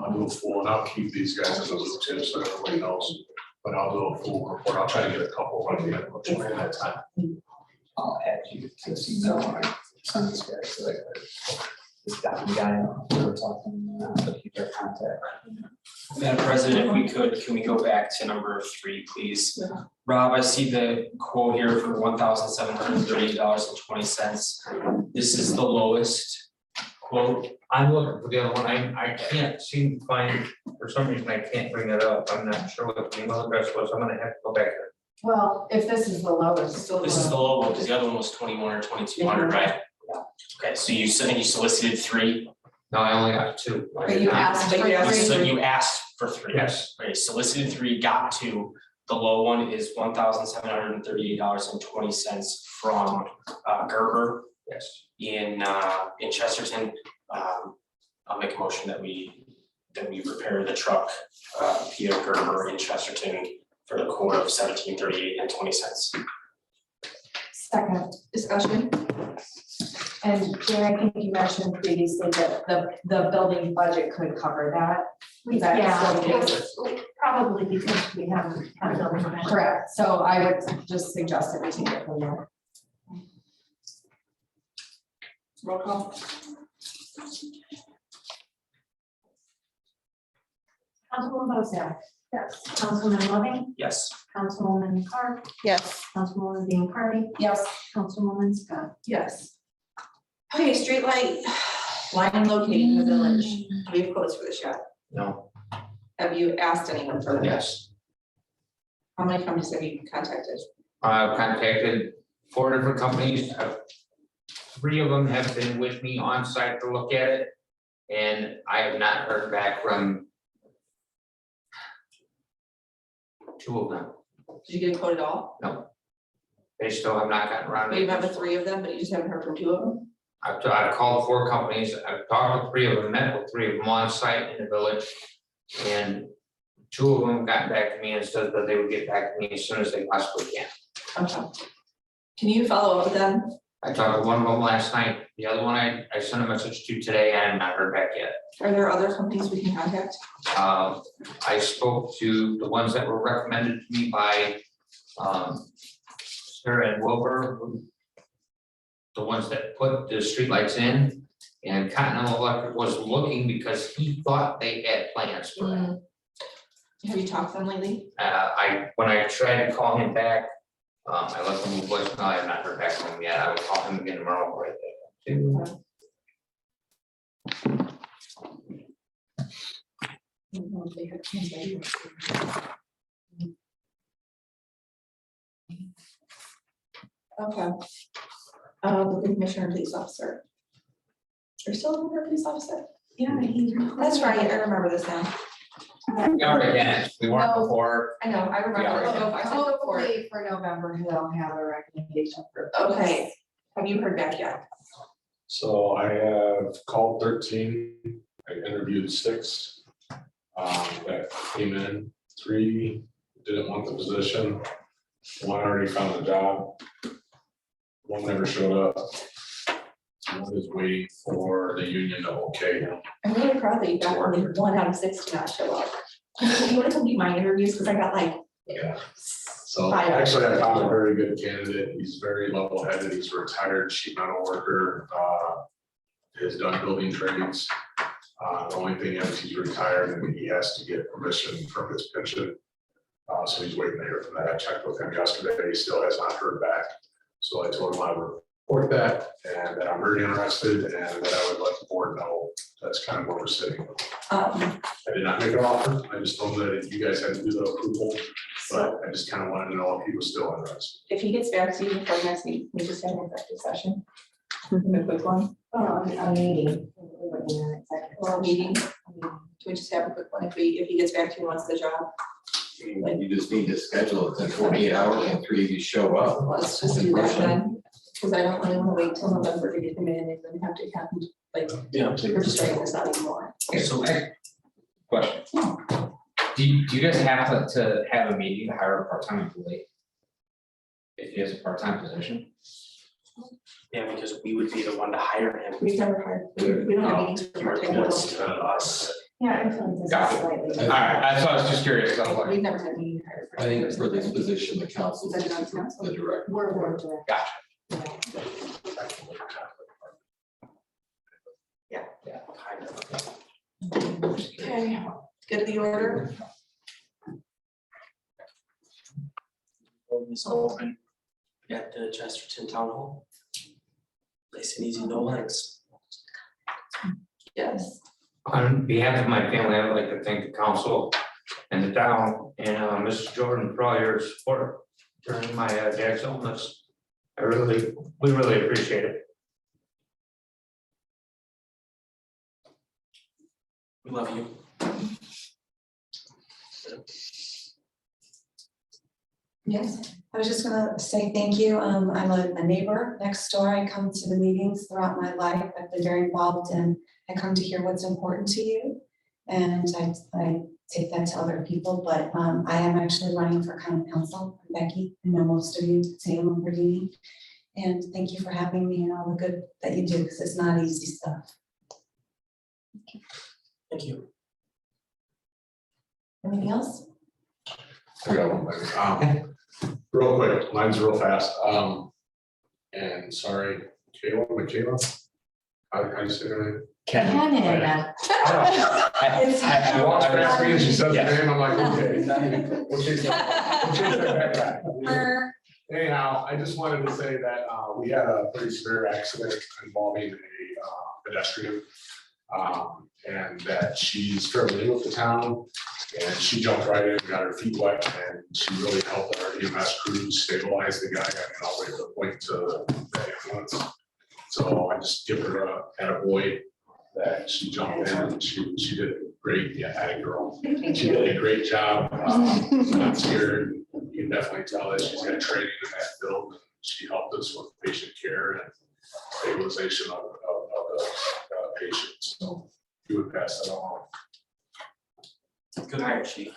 I'll do a full, and I'll keep these guys in the loop too, so everybody knows, but I'll do a full report. I'll try to get a couple of them at that time. I'll add you to this email. I send this guy so that this guy, we were talking, but keep their contact. Madam President, if we could, can we go back to number 3, please? Rob, I see the quote here for $1,738.20. This is the lowest quote, I'm looking for the other one, I can't seem to find, for some reason, I can't bring it up, I'm not sure what the email address was, I'm gonna have to go back there. Well, if this is the lowest. This is the low one, because the other one was 21 or 2,200, right? Okay, so you said you solicited 3, No, I only got 2. I But did you not- asked for But you asked so three. you asked for 3. Yes, Okay, solicited 3, got 2. The low one is $1,738.20 from Gerber yes, in Chesterton. I'll make a motion that we repair the truck, Peter Gerber in Chesterton for the quote of $1,738.20. Second, Discussion, and Jan, I think you mentioned previously that the building budget could cover that. Is that Yeah, still the case? it's probably because we haven't had building permit. Correct, so I would just suggest that we take it from there. roll call. Councilwoman Bozak. Yes. Councilman Loving, Yes. Councilwoman Carr, Yes, Councilwoman Dean Party, Yes, Councilwoman Scott. Yes. Okay, streetlight line located in the village. Do we have quotes for this yet? no, Have you asked anyone for that? yes. How many companies have you contacted? I've contacted 4 different companies. 3 of them have been with me on site to look at it. And I have not heard back from 2 of them. Did you get a quote at all? They still have not gotten around. to We it. met with 3 of them, but you just haven't heard from 2 of them? I've called 4 companies, I've talked with 3 of them, met with 3 of them on site in the village. And 2 of them got back to me and said that they would get back to me as soon as they possibly can. Okay. Can you follow up with them? I talked to one of them last night, the other one I sent a message to today, and I have not heard back yet. Are there other companies we can contact? I spoke to the ones that were recommended to me by, Sarah and Wilbur, the ones that put the streetlights in, and Continental Electric was looking because he thought they had plans for it. Have you talked to them lately? When I tried to call him back, I left him a voicemail, I have not heard back from him yet, I will call him again tomorrow right there. Okay. The commissioner and police officer. You're still looking for a police officer? Yeah, he's. That's right, I remember this now. We are again, we weren't No. before. I know, I remember. Yeah. I said go for it. hopefully for November, he'll have a recommendation for. Okay, have you heard back yet? So I have called 13, I interviewed 6. That came in, 3 didn't want the position. 1 already found a job. 1 never showed up. 1 is waiting for the union to okay him. I'm really proud that you got only 1 out of 6 to not show up. You wanna complete my interviews, because I got like. Yeah. So 5. actually, I found a very good candidate. He's very level headed. He's a retired sheet metal worker. Has done building trades. The only thing is he's retired and he has to get permission from his pension. So he's waiting to hear from that. I checked with him yesterday. He still has not heard back. So I told him I would report that and that I'm very interested and that I would let the board know that's kind of where we're sitting. I did not make an offer. I just told him that you guys had to do the approval. But I just kind of wanted to know if he was still interested. If he gets back to you before next week, we just have an executive session. A quick one, A meeting. or a meeting. Can we just have a quick one if he gets back to you and wants the job? you just need to schedule it in 48 hours and 3 of you show up. Let's just do that then, because I don't really want to wait till November to get him in and then have to happen, like, Yeah. we're just trying this out anymore. So Question. Do you guys have to have a meeting to hire a part-time employee? If he has a part-time position? yeah, because we would be the one to hire him. We've never hired, we don't have meetings for He part-time reports people. to us. Yeah, I feel like this is Got it. slightly. Alright, that's why I was just curious, 'cause I was like, We've never had a meeting to hire. I think for this position, the council Is is that not council? the director. We're direct. gotcha. Yeah, kind of. Okay, good to the order. Voting is open at the Chesterton Town Hall. Nice and easy, no lines. Yes. On behalf of my family, I would like to thank the council and the town and Mrs. Jordan for all your support during my dad's illness. We really appreciate it. We love you. Yes. I was just gonna say thank you. I'm a neighbor next door. I come to the meetings throughout my life. I've been very involved and I come to hear what's important to you. And I take that to other people, but I am actually running for county council. I'm Becky, I know most of you, Sam Lamborghini. And thank you for having me and all the good that you do, because it's not easy stuff. Thank you. Anything else? I got one thing. Real quick, mine's real fast. And sorry, Kayla. I just said her name. Canada. I watched her ask me and she says her name, I'm like, okay. We'll change that back. Anyhow, I just wanted to say that we had a pretty severe accident involving a pedestrian. And that she's fairly new with the town, and she jumped right in, got her feet wet, and she really helped our EMS crew stabilize the guy, and all the way to the point to the ambulance. So I just give her a attaboy that she jumped in, and she did great, yeah, atta girl. She did a great job, not scared. You can definitely tell that she's got training in that field. She helped us with patient care and stabilization of the patient, so you would pass that along. Good hire, chief.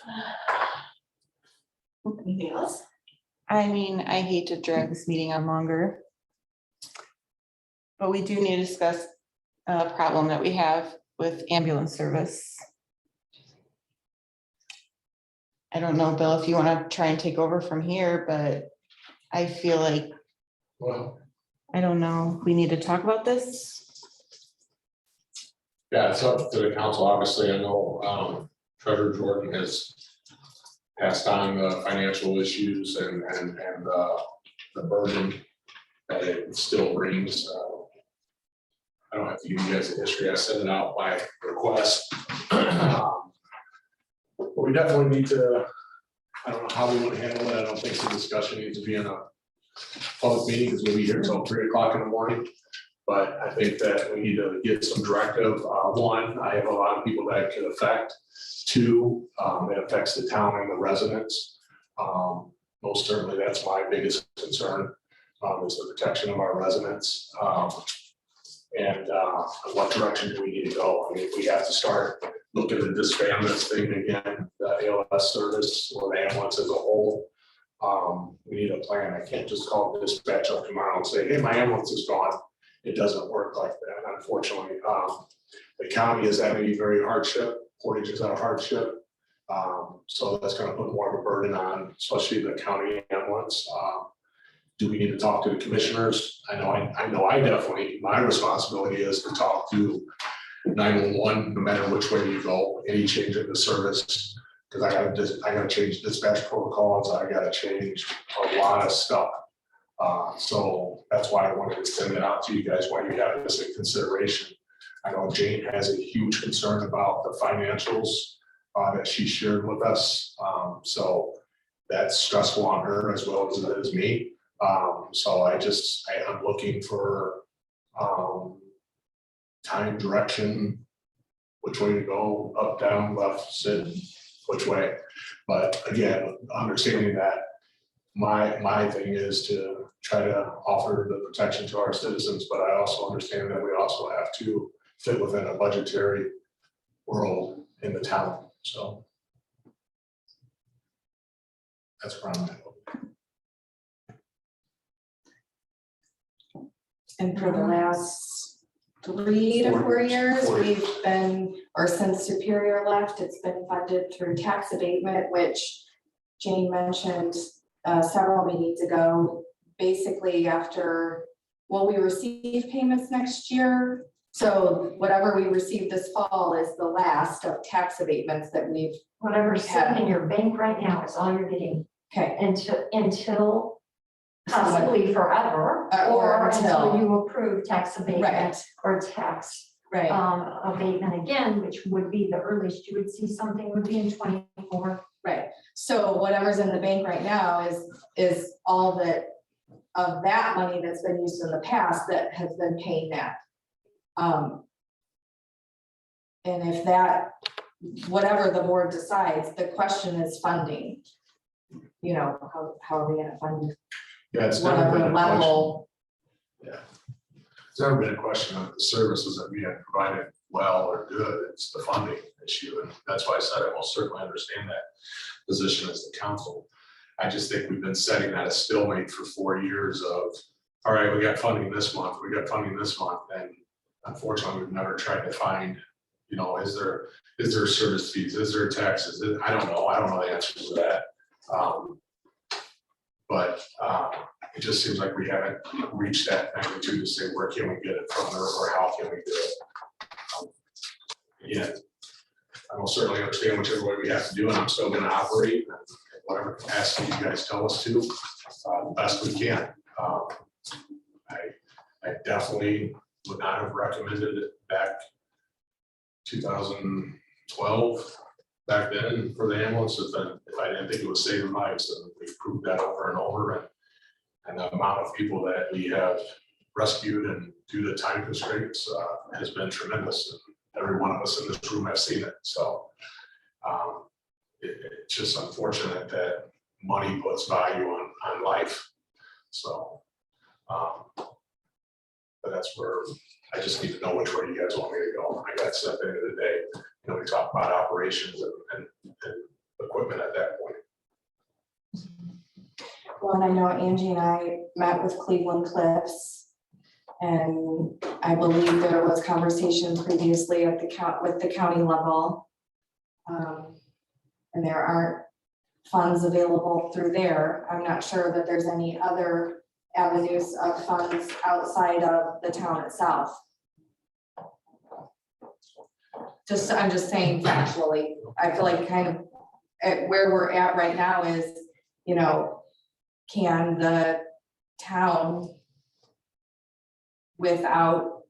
Anything else? I mean, I hate to drag this meeting on longer. But we do need to discuss a problem that we have with ambulance service. I don't know, Bill, if you want to try and take over from here, but I feel like, Well, I don't know, we need to talk about this. yeah, it's up to the council. Obviously, I know Treasurer Jordan has passed on the financial issues and the burden that it still brings. I don't have to give you guys a history. I sent it out by request. But we definitely need to, I don't know how we want to handle it. I don't think the discussion needs to be in a public meeting because we'll be here until 3 o'clock in the morning. But I think that we need to get some directive. One, I have a lot of people that it could affect. Two, it affects the town and the residents. Most certainly, that's my biggest concern, is the protection of our residents. And what direction do we need to go? I mean, if we have to start looking to disband this thing again, the ALS service or the ambulance as a whole, we need a plan. I can't just call dispatch up tomorrow and say, hey, my ambulance is gone. It doesn't work like that, unfortunately. The county is having a very hardship. Portage is at a hardship. So that's gonna put more of a burden on, especially the county ambulance. Do we need to talk to the commissioners? I know I definitely, my responsibility is to talk to 911, no matter which way you go, any change in the service. Because I gotta change dispatch protocols, I gotta change a lot of stuff. So that's why I wanted to send it out to you guys while you have this in consideration. I know Jane has a huge concern about the financials that she shared with us. So that's stressful on her as well as it is me. So I'm looking for time, direction, which way to go, up, down, left, sit, which way. But again, understanding that my thing is to try to offer the protection to our citizens, but I also understand that we also have to fit within a budgetary world in the town, so. That's where I'm at. And for the last 3 to 4 years, we've been, or since Superior left, it's been funded through tax abatement, which Jane mentioned several meetings ago. Basically after, will we receive payments next year? So whatever we receive this fall is the last of tax abatements that we've, Whatever's sitting in your bank right now is all you're getting okay, until possibly forever, or or until- until you approve tax abatement right, or tax Right, abatement again, which would be the earliest you would see something would be in 24. right. So whatever's in the bank right now is all that, of that money that's been used in the past that has been paying that. And if that, whatever the board decides, the question is funding. You know, how are we gonna fund Yeah, it's never been whatever a question. level? Yeah. It's never been a question of the services that we have provided well or good, it's the funding issue, and that's why I said I most certainly understand that position as the council. I just think we've been setting that a stalemate for 4 years of, all right, we got funding this month, we got funding this month, and unfortunately, we've never tried to find, you know, is there service fees, is there taxes, I don't know the answers to that. But it just seems like we haven't reached that magnitude to say, where can we get it from, or how can we do it? Again, I will certainly understand whichever way we have to do, and I'm still gonna operate in whatever capacity you guys tell us to, the best we can. I definitely would not have recommended it back 2012, back then for the ambulance, if I didn't think it was saving lives, and we've proved that over and over, and the amount of people that we have rescued and due to time constraints has been tremendous. And every one of us in this room has seen it, so it's just unfortunate that money puts value on life. So, but that's where I just need to know which way you guys want me to go. I guess at the end of the day, you know, we talk about operations and equipment at that point. Well, and I know Angie and I met with Cleveland Cliffs. And I believe there was conversation previously at with the county level. And there aren't funds available through there. I'm not sure that there's any other avenues of funds outside of the town itself. I'm just saying factually, I feel like kind of at where we're at right now is, you know, can the town without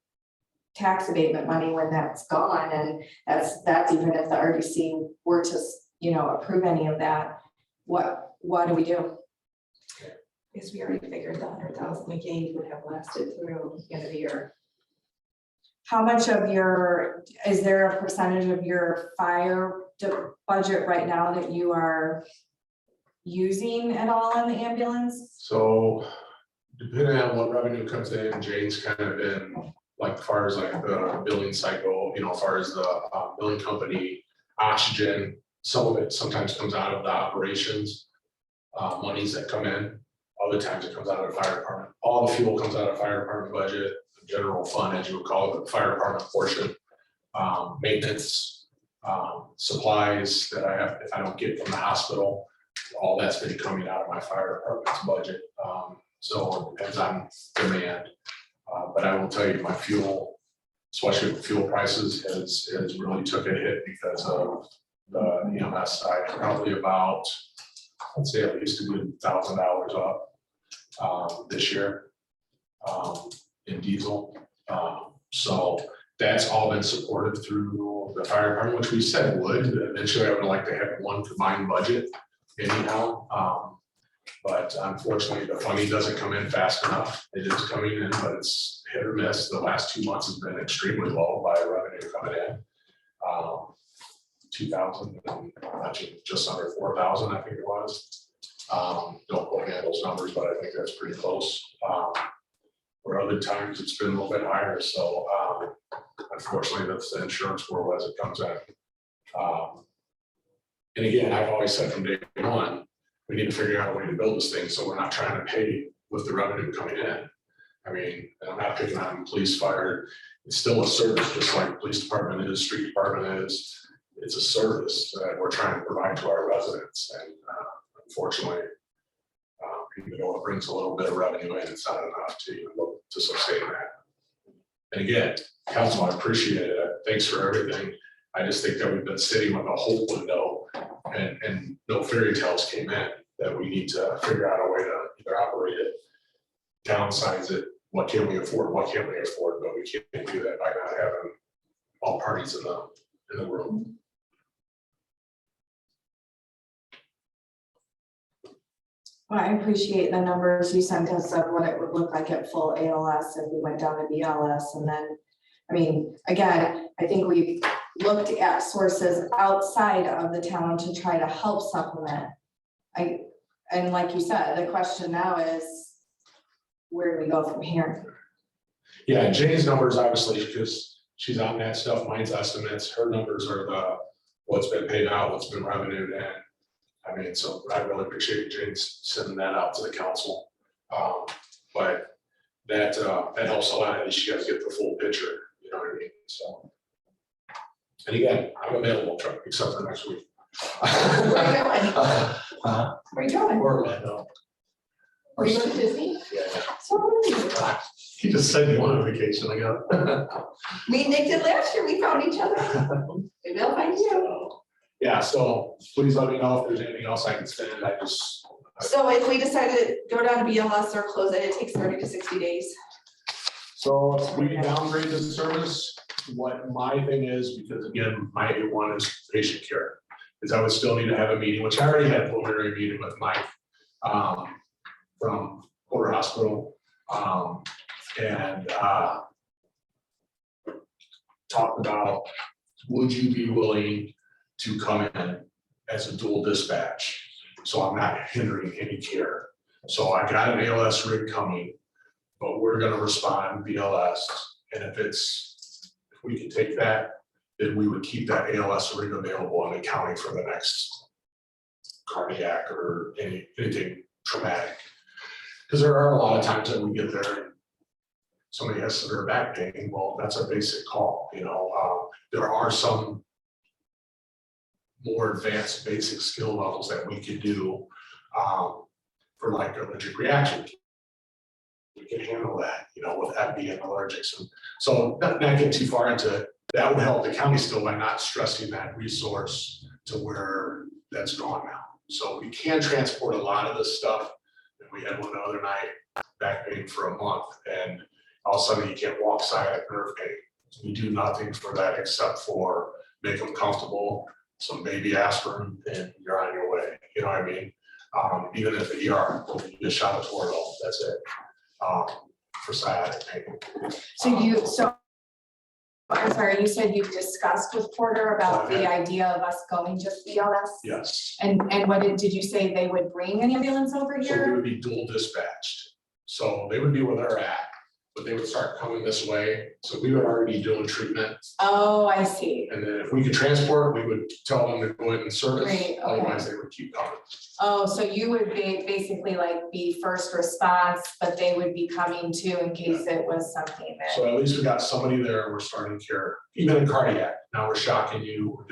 tax abatement money when that's gone, and that's even if the RDC were to, you know, approve any of that, what do we do? Because we already figured the 100,000 we gave would have lasted through the end of the year. How much of your, is there a percentage of your fire budget right now that you are using at all in the ambulance? So depending on what revenue comes in, Jane's kind of been like, as far as like the billing cycle, you know, as far as the billing company, oxygen, some of it sometimes comes out of the operations, monies that come in. Other times it comes out of the fire department. All the fuel comes out of fire department budget, the general fund, as you would call it, the fire department portion. Maintenance, supplies that I have, if I don't get from the hospital, all that's been coming out of my fire department's budget. So it depends on demand. But I will tell you, my fuel, especially with fuel prices, has really took a hit because of the EMS side, probably about, I'd say at least $1,000 up this year in diesel. So that's all been supported through the fire department, which we said would. Eventually, I would like to have one combined budget anyhow. But unfortunately, the funding doesn't come in fast enough. It is coming in, but it's hit or miss. The last 2 months has been extremely low by revenue coming in. 2,000, actually just under 4,000, I think it was. Don't quote me on those numbers, but I think that's pretty close. Where other times it's been a little bit higher. So unfortunately, that's the insurance world as it comes in. And again, I've always said from day one, we need to figure out a way to build this thing so we're not trying to pay with the revenue coming in. I mean, and I'm not picking on police, fire. It's still a service, just like police department is, street department is. It's a service that we're trying to provide to our residents. And unfortunately, even though it brings a little bit of revenue in, it's not enough to sustain that. And again, council, I appreciate it. Thanks for everything. I just think that we've been sitting with a hope window and no fairy tales came in, that we need to figure out a way to either operate it, downsize it. What can we afford? What can't we afford? But we can't do that by not having all parties in the room. Well, I appreciate the numbers you sent us of what it would look like at full ALS if we went down to BLS, and then, I mean, again, I think we've looked at sources outside of the town to try to help supplement. And like you said, the question now is, where do we go from here? Yeah, Jane's numbers, obviously, because she's on that stuff, mine's estimates, her numbers are what's been paid out, what's been revenued, and I mean, so I really appreciate Jane's sending that out to the council. But that helps a lot, at least you guys get the full picture, you know what I mean, so. And again, I'm available, except for next week. Where are you going? Orlando. Are you going to Disney? Yeah. So, He just said you want a vacation, I got. me and Nick did last year, we found each other. Maybe I'll find you. Yeah, so please let me know if there's anything else I can send, So if we decide to go down to BLS or close it, it takes 30 to 60 days. So if we downgrade the service, what my thing is, because again, my one is patient care, is I would still need to have a meeting, which I already had a preliminary meeting with Mike from Porter Hospital. And talk about, would you be willing to come in as a dual dispatch? So I'm not hindering any care. So I got an ALS rig coming, but we're gonna respond BLS. And if we can take that, then we would keep that ALS rig available in the county for the next cardiac or anything traumatic. Because there are a lot of times that we get there and somebody has severe back pain, well, that's a basic call, you know. There are some more advanced basic skill levels that we could do for like allergic reaction. We can handle that, you know, with that being allergics. And so not getting too far into it, that would help the county still by not stressing that resource to where that's gone now. So we can transport a lot of this stuff. And we had one the other night, back pain for a month, and all of a sudden you can't walk sciatic nerve pain. We do nothing for that except for make them comfortable, some baby aspirin, and you're on your way. You know what I mean? Even at the ER, you just shot a Toradol, that's it. For sciatic pain. So I'm sorry, you said you've discussed with Porter about the idea of us going just BLS? Yes, And what did you say they would bring an ambulance over so we here? would be dual dispatched. So they would be where they're at, but they would start coming this way. So we would already be doing treatment. Oh, I see. And then if we could transport, we would tell them to go ahead and service, Great, okay. otherwise they would keep coming. Oh, so you would be basically like be first response, but they would be coming too in case it was something that. So at least we got somebody there, we're starting care, even in cardiac, now we're shocking you,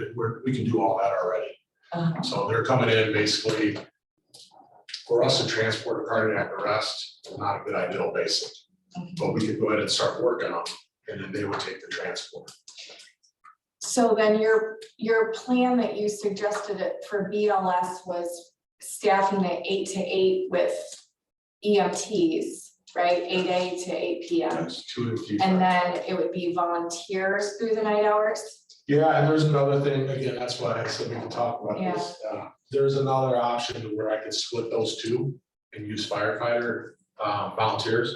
we can do all that already. So they're coming in basically, for us to transport a cardiac arrest, is not a good ideal basic. But we could go ahead and start working on them, and then they would take the transport. So then your plan that you suggested it for BLS was staffing at 8 to 8 with EMTs, right? 8 A to 8 PM. That's 2 and 3. And then it would be volunteers through the night hours? Yeah, and there's another thing, again, that's why I said we can talk about this. There's another option where I could split those two and use firefighter volunteers.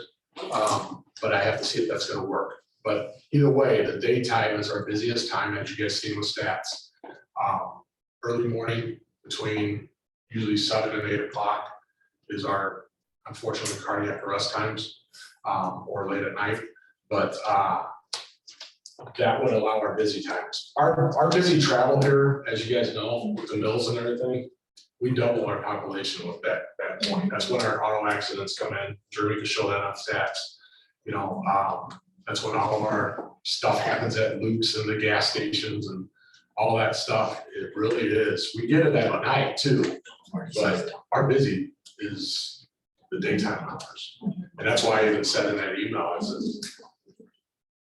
But I have to see if that's gonna work. But either way, the daytime is our busiest time, as you guys see with stats. Early morning between usually 7 and 8 o'clock is our unfortunately cardiac arrest times, or late at night. But that would allow our busy times. Our busy travel here, as you guys know, with the mills and everything, we double our population with that point. That's when our auto accidents come in. Jeremy can show that on stats. You know, that's when all of our stuff happens at Luke's and the gas stations and all that stuff. It really is. We get it at night too, but our busy is the daytime hours. And that's why I even said in that email, I says,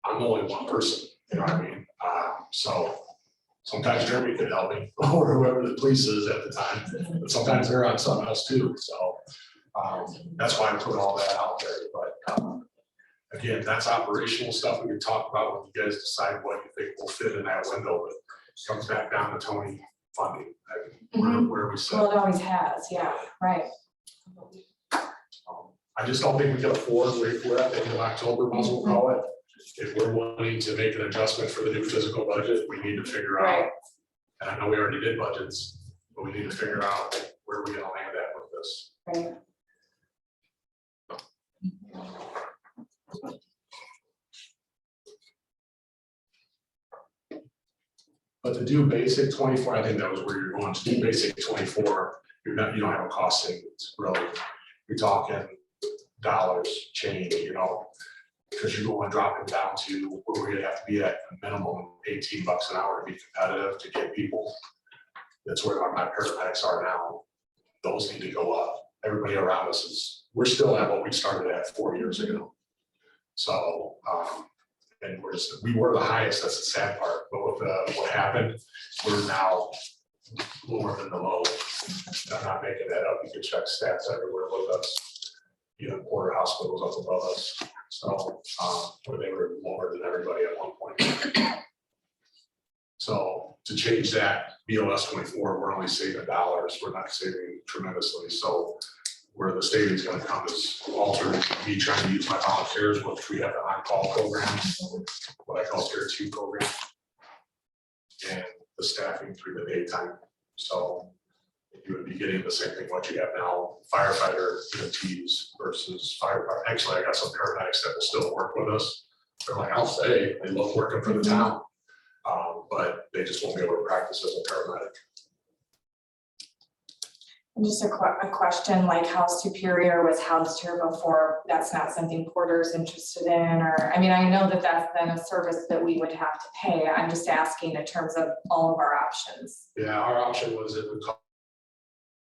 I'm only one person, you know what I mean? So sometimes Jeremy could help me or whoever the police is at the time, but sometimes they're on something else too. So that's why I put all that out there, but again, that's operational stuff we can talk about when you guys decide what you think will fit in that window, but it comes back down to Tony funding, where we sit. Well, it always has, yeah, right. I just don't think we can afford, we're at the end of October, might as well call it. If we're wanting to make an adjustment for the new physical budget, we need to figure out. Right. And I know we already did budgets, but we need to figure out where we're gonna land at with this. Right. But to do basic 24, I think that was where you're going, to do basic 24, you don't have a cost savings, really. You're talking dollars change, because you're going dropping down to where we're gonna have to be at a minimum $18 an hour to be competitive to get people. That's where my paramedics are now. Those need to go up. Everybody around us we're still at what we started at 4 years ago. So, and we were the highest, that's the sad part, but with what happened, we're now lower than the low. I'm not making that up, you can check stats everywhere with us. Even Porter Hospital's up above us, so, where they were lower than everybody at one point. So to change that, BLS 24, we're only saving dollars, we're not saving tremendously, so where the savings gonna come is alternate, me trying to use my volunteers, which we have an on-call program, what I call tier 2 program. And the staffing through the daytime, so you would be getting the same thing what you have now, firefighter EMTs versus firefighter. Actually, I got some paramedics that will still work with us. They're like, I'll say, they love working for the town, but they just won't be able to practice as a paramedic. Just a question, like how Superior was housed here before, that's not something Porter's interested in, or, I mean, I know that that's then a service that we would have to pay. I'm just asking in terms of all of our options. Yeah, our option was it would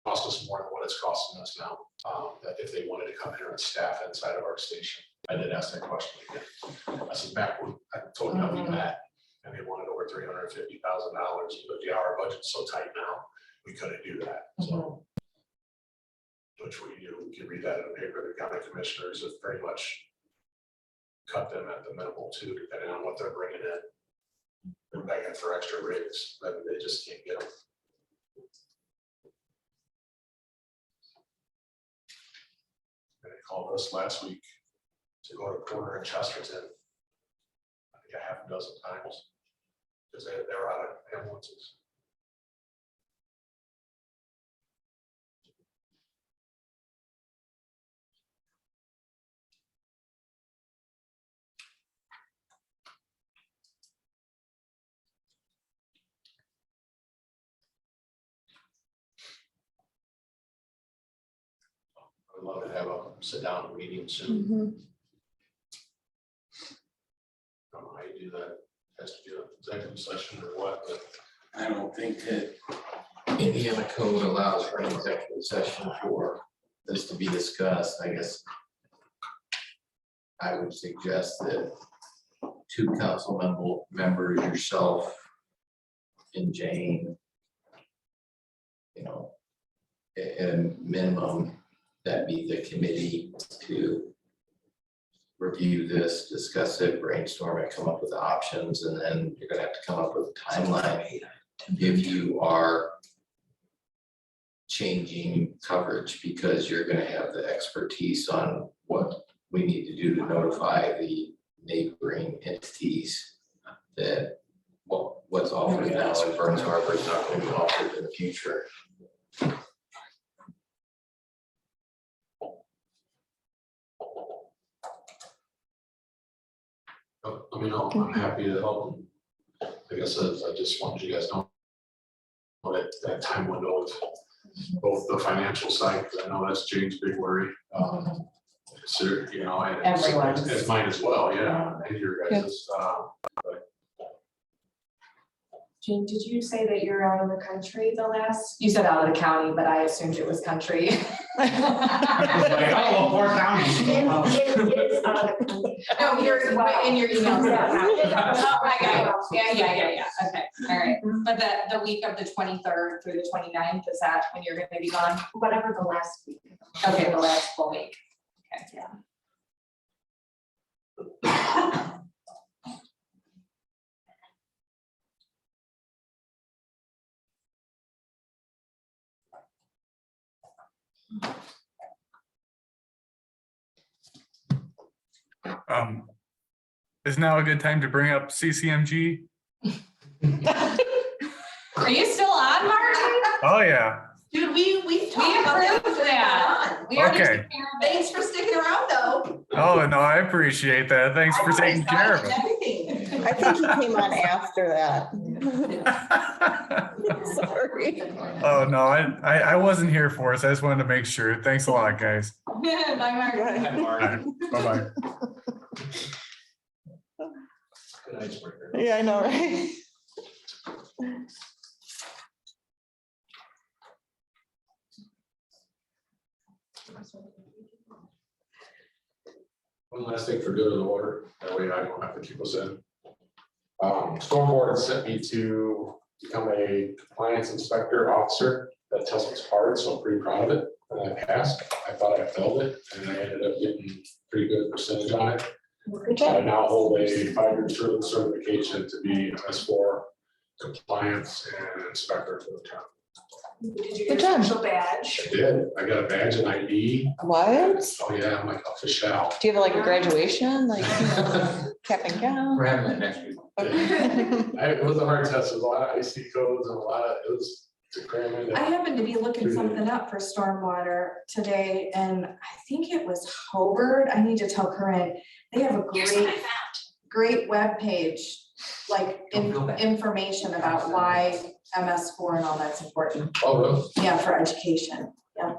cost us more than what it's costing us now, that if they wanted to come here and staff inside of our station. I did ask that question again. I said back when I told you how we met, and they wanted over $350,000, but our budget's so tight now, we couldn't do that, so. Which we do, you can read that in the paper, the county commissioners have pretty much cut them at the minimal too, depending on what they're bringing in. They're begging for extra rigs, but they just can't get them. And they called us last week to go to Porter and Chesterton. I think a half a dozen times, because they're out of ambulances. I'd love to have a sit down meeting soon. I don't know how you do that, has to be an executive session or what, but I don't think that Indiana code allows for an executive session for this to be discussed, I guess. I would suggest that 2 council members, yourself and Jane, at a minimum, that be the committee to review this, discuss it, brainstorm it, come up with options, and then you're gonna have to come up with a timeline. If you are changing coverage, because you're gonna have the expertise on what we need to do to notify the neighboring entities that what's offered now in Burns Harbor is not gonna be offered in the future. let me know, I'm happy to help. Like I said, I just wanted you guys to know that time window of both the financial side, because I know that's Jane's big worry. Consider, and Everyone's. it's mine as well, yeah, and your guys', Jane, did you say that you're out of the country you said out of the county, but I assumed it was country. Oh, poor county. It is out of the country. No, in your email. Oh, I got it. Yeah, okay, all right. But the week of the 23rd through the 29th, is that when you're gonna be gone? Whatever the last week. Okay, the last full week. Okay. Yeah. Is now a good time to bring up CCMG? Are you still on, Martin? Oh, yeah. Dude, we've talked about that. approved before. that. We already Okay. took care of it. Thanks for sticking around though. Oh, no, I appreciate that. Thanks for taking care of it. Everything. I think he came on after that. Sorry. Oh, no, I wasn't here for us. I just wanted to make sure. Thanks a lot, guys. Bye, Martin. Hi, Mark. All right, bye-bye. Good icebreaker. Yeah, I know, right? One last thing for good of the order, that way I don't have to keep us in. Stormwater sent me to become a compliance inspector officer. That test was hard, so I'm pretty proud of it, and I passed. I thought I failed it, and I ended up getting pretty good percentage on it. I now hold a 5-year certification to be S4 compliance and inspector for the town. Did you Good get a job. special badge? I did, I got a badge and ID. What? Oh yeah, I'm like official. Do you have like a graduation, like cap and gown? We're having that next week. It was a hard test, it was a lot of IC codes and a lot of, it was to cram in. I happened to be looking something up for stormwater today, and I think it was Hobart. I need to tell Corinne. They have a great webpage, like Don't feel bad. information about why MS4 and all that's important. Oh, really? Yeah, for education. Yeah,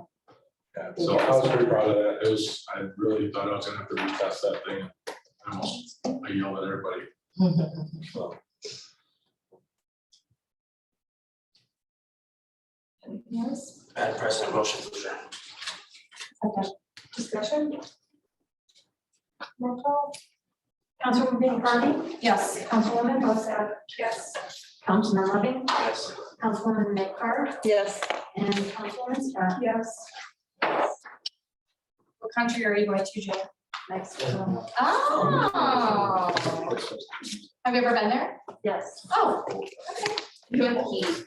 so I was pretty proud of that. It was, I really thought I was gonna have to retest that thing. I yelled at everybody. So, Anything else? Madam President, motion to adjourn. Okay. Discussion? Roll call? Councilwoman Biancardi, Yes. Councilwoman Bossack, yes. Councilman Loving, Yes. Councilwoman McCart, Yes. and Councilwoman Scott. Yes. What country are you going to, Jen? Mexico. Oh. Have you ever been there? Yes. Oh, okay. You have heat.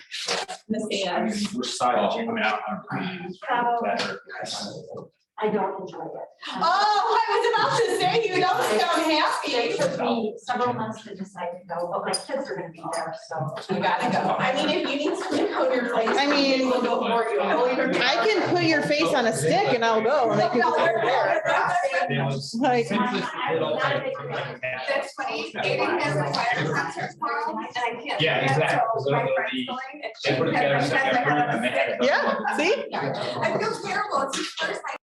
The sand. We're silent, coming out So I don't enjoy it. Oh, I was about to say, you don't sound It happy. took me several months to decide to go, but my kids are gonna be there, so. You gotta go. I mean, if you need something on your place. I mean, we'll go for you. I'll even- I can put your face on a stick and I'll go and I can go there. Like, That's funny, Aiden has a fire concert tomorrow, and I can't. Yeah, do that, exactly. so my friend's going, and They put it together, because so I have a and they had it. yeah, see? I feel terrible, it's the first time